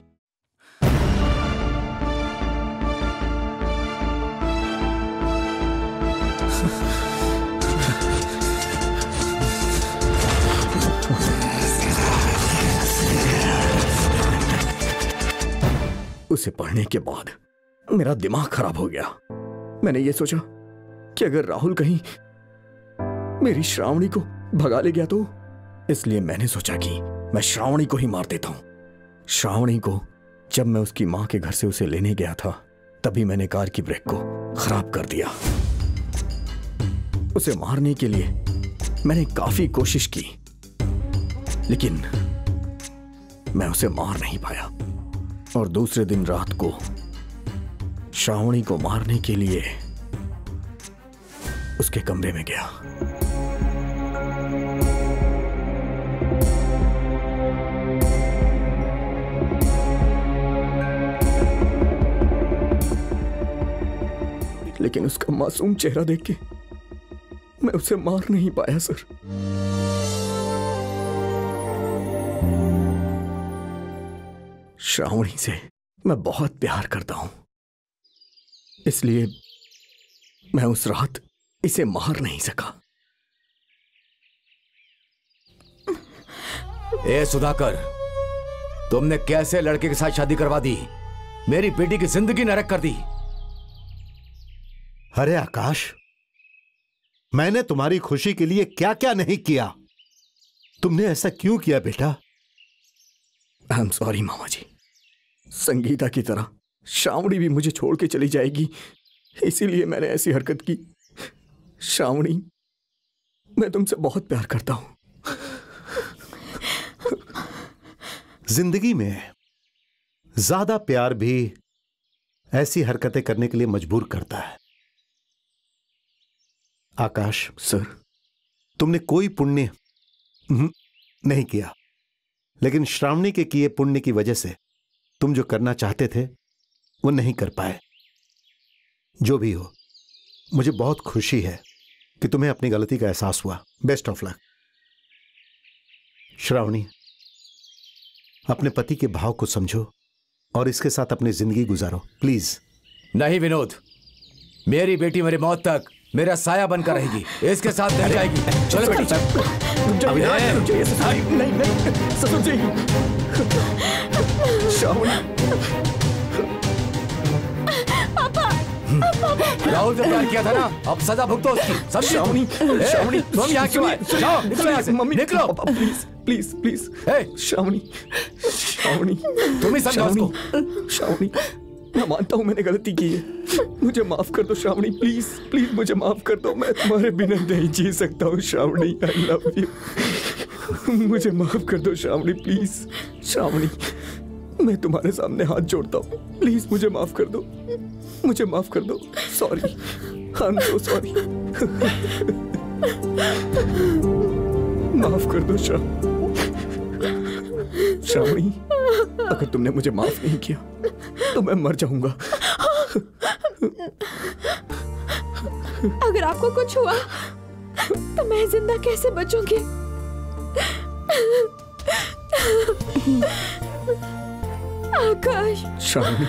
उसे पढ़ने के बाद मेरा दिमाग खराब हो गया। मैंने ये सोचा कि अगर राहुल कहीं मेरी श्रावणी को भगा ले गया तो, इसलिए मैंने सोचा कि मैं श्रावणी को ही मार देता हूं। श्रावणी को जब मैं उसकी मां के घर से उसे लेने गया था तभी मैंने कार की ब्रेक को खराब कर दिया। उसे मारने के लिए मैंने काफी कोशिश की लेकिन मैं उसे मार नहीं पाया और दूसरे दिन रात को श्रावणी को मारने के लिए उसके कमरे में गया। लेकिन उसका मासूम चेहरा देख के मैं उसे मार नहीं पाया सर। श्रावणी से मैं बहुत प्यार करता हूं, इसलिए मैं उस रात इसे मार नहीं सका। ए सुधाकर, तुमने कैसे लड़के के साथ शादी करवा दी? मेरी बेटी की जिंदगी नरक कर दी। अरे आकाश, मैंने तुम्हारी खुशी के लिए क्या क्या नहीं किया। तुमने ऐसा क्यों किया बेटा? आई एम सॉरी मामा जी। संगीता की तरह श्रावणी भी मुझे छोड़ के चली जाएगी, इसीलिए मैंने ऐसी हरकत की। श्रावणी, मैं तुमसे बहुत प्यार करता हूं। जिंदगी में ज्यादा प्यार भी ऐसी हरकतें करने के लिए मजबूर करता है। आकाश सर, तुमने कोई पुण्य नहीं किया, लेकिन श्रावणी के किए पुण्य की वजह से तुम जो करना चाहते थे वो नहीं कर पाए। जो भी हो, मुझे बहुत खुशी है कि कि तुम्हें अपनी गलती का एहसास हुआ। Best of luck. श्रावणी, अपने पति के भाव को समझो और इसके साथ अपनी जिंदगी गुजारो प्लीज। नहीं विनोद, मेरी बेटी मेरी मौत तक मेरा साया बनकर रहेगी, इसके साथ रह जाएगी। चलो बेटी। राहुल से प्यार किया था ना, अब सजा भुगतो उसकी, समझी? श्रावणी, तुम यहाँ क्यों आए? जाओ, निकलो यहाँ से, निकलो। Please please please. Shravani, Shravani, तुम ही समझो उसको। श्रावणी, मैं मानता हूँ मैंने गलती की है, मुझे माफ कर दो श्रावणी, प्लीज प्लीज मुझे माफ कर दो। मैं तुम्हारे बिना नहीं जी सकता हूँ श्रावणी, आई लव यू। मुझे माफ कर दो श्रावणी, प्लीज। श्रावणी, मैं तुम्हारे सामने हाथ जोड़ता हूँ, प्लीज मुझे माफ कर दो, मुझे माफ कर दो। Sorry, I am so sorry. माफ कर दो श्रावणी, अगर तुमने मुझे माफ नहीं किया तो मैं मर जाऊंगा। अगर आपको कुछ हुआ तो मैं जिंदा कैसे बचूंगी? आकाश। श्रावणी,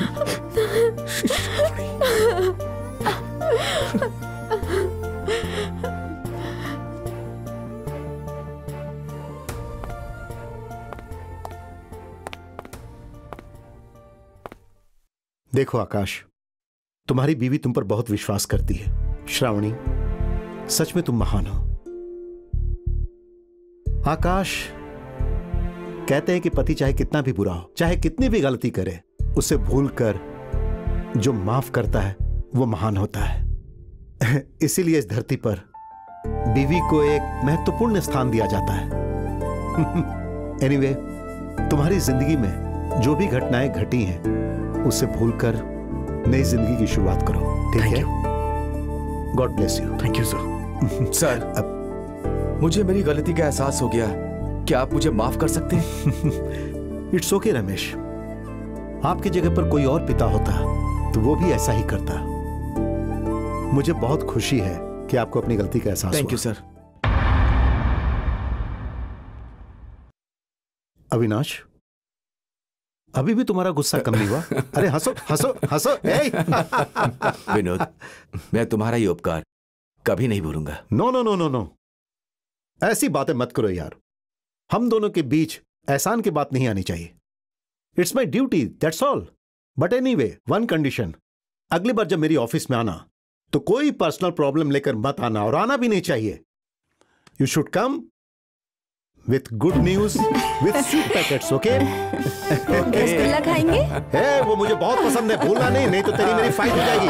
देखो आकाश, तुम्हारी बीवी तुम पर बहुत विश्वास करती है। श्रावणी, सच में तुम महान हो। आकाश, कहते हैं कि पति चाहे कितना भी बुरा हो, चाहे कितनी भी गलती करे, उसे भूलकर जो माफ करता है वो महान होता है। इसीलिए इस धरती पर बीवी को एक महत्वपूर्ण स्थान दिया जाता है। एनीवे, तुम्हारी जिंदगी में जो भी घटनाएं घटी हैं उसे भूलकर नई जिंदगी की शुरुआत करो, ठीक है? God bless you. Thank you sir. Sir, अब मुझे मेरी गलती का एहसास हो गया, क्या आप मुझे माफ कर सकते हैं? इट्स ओके रमेश, आपकी जगह पर कोई और पिता होता तो वो भी ऐसा ही करता। मुझे बहुत खुशी है कि आपको अपनी गलती का एहसास हुआ। Thank you sir. अविनाश, अभी भी तुम्हारा गुस्सा कम नहीं हुआ? अरे हंसो हंसो हंसो। विनोद, मैं तुम्हारा ये उपकार कभी नहीं भूलूंगा। No no no no no, ऐसी बातें मत करो यार। हम दोनों के बीच एहसान की बात नहीं आनी चाहिए। It's my duty, that's all. But anyway, one condition, अगली बार जब मेरी ऑफिस में आना तो कोई पर्सनल प्रॉब्लम लेकर मत आना, और आना भी नहीं चाहिए। You should come with good news, with sweet packets, okay? Rasgulla खाएंगे? वो मुझे बहुत पसंद है, भूलना नहीं, नहीं तो तेरी मेरी फाइट हो जाएगी।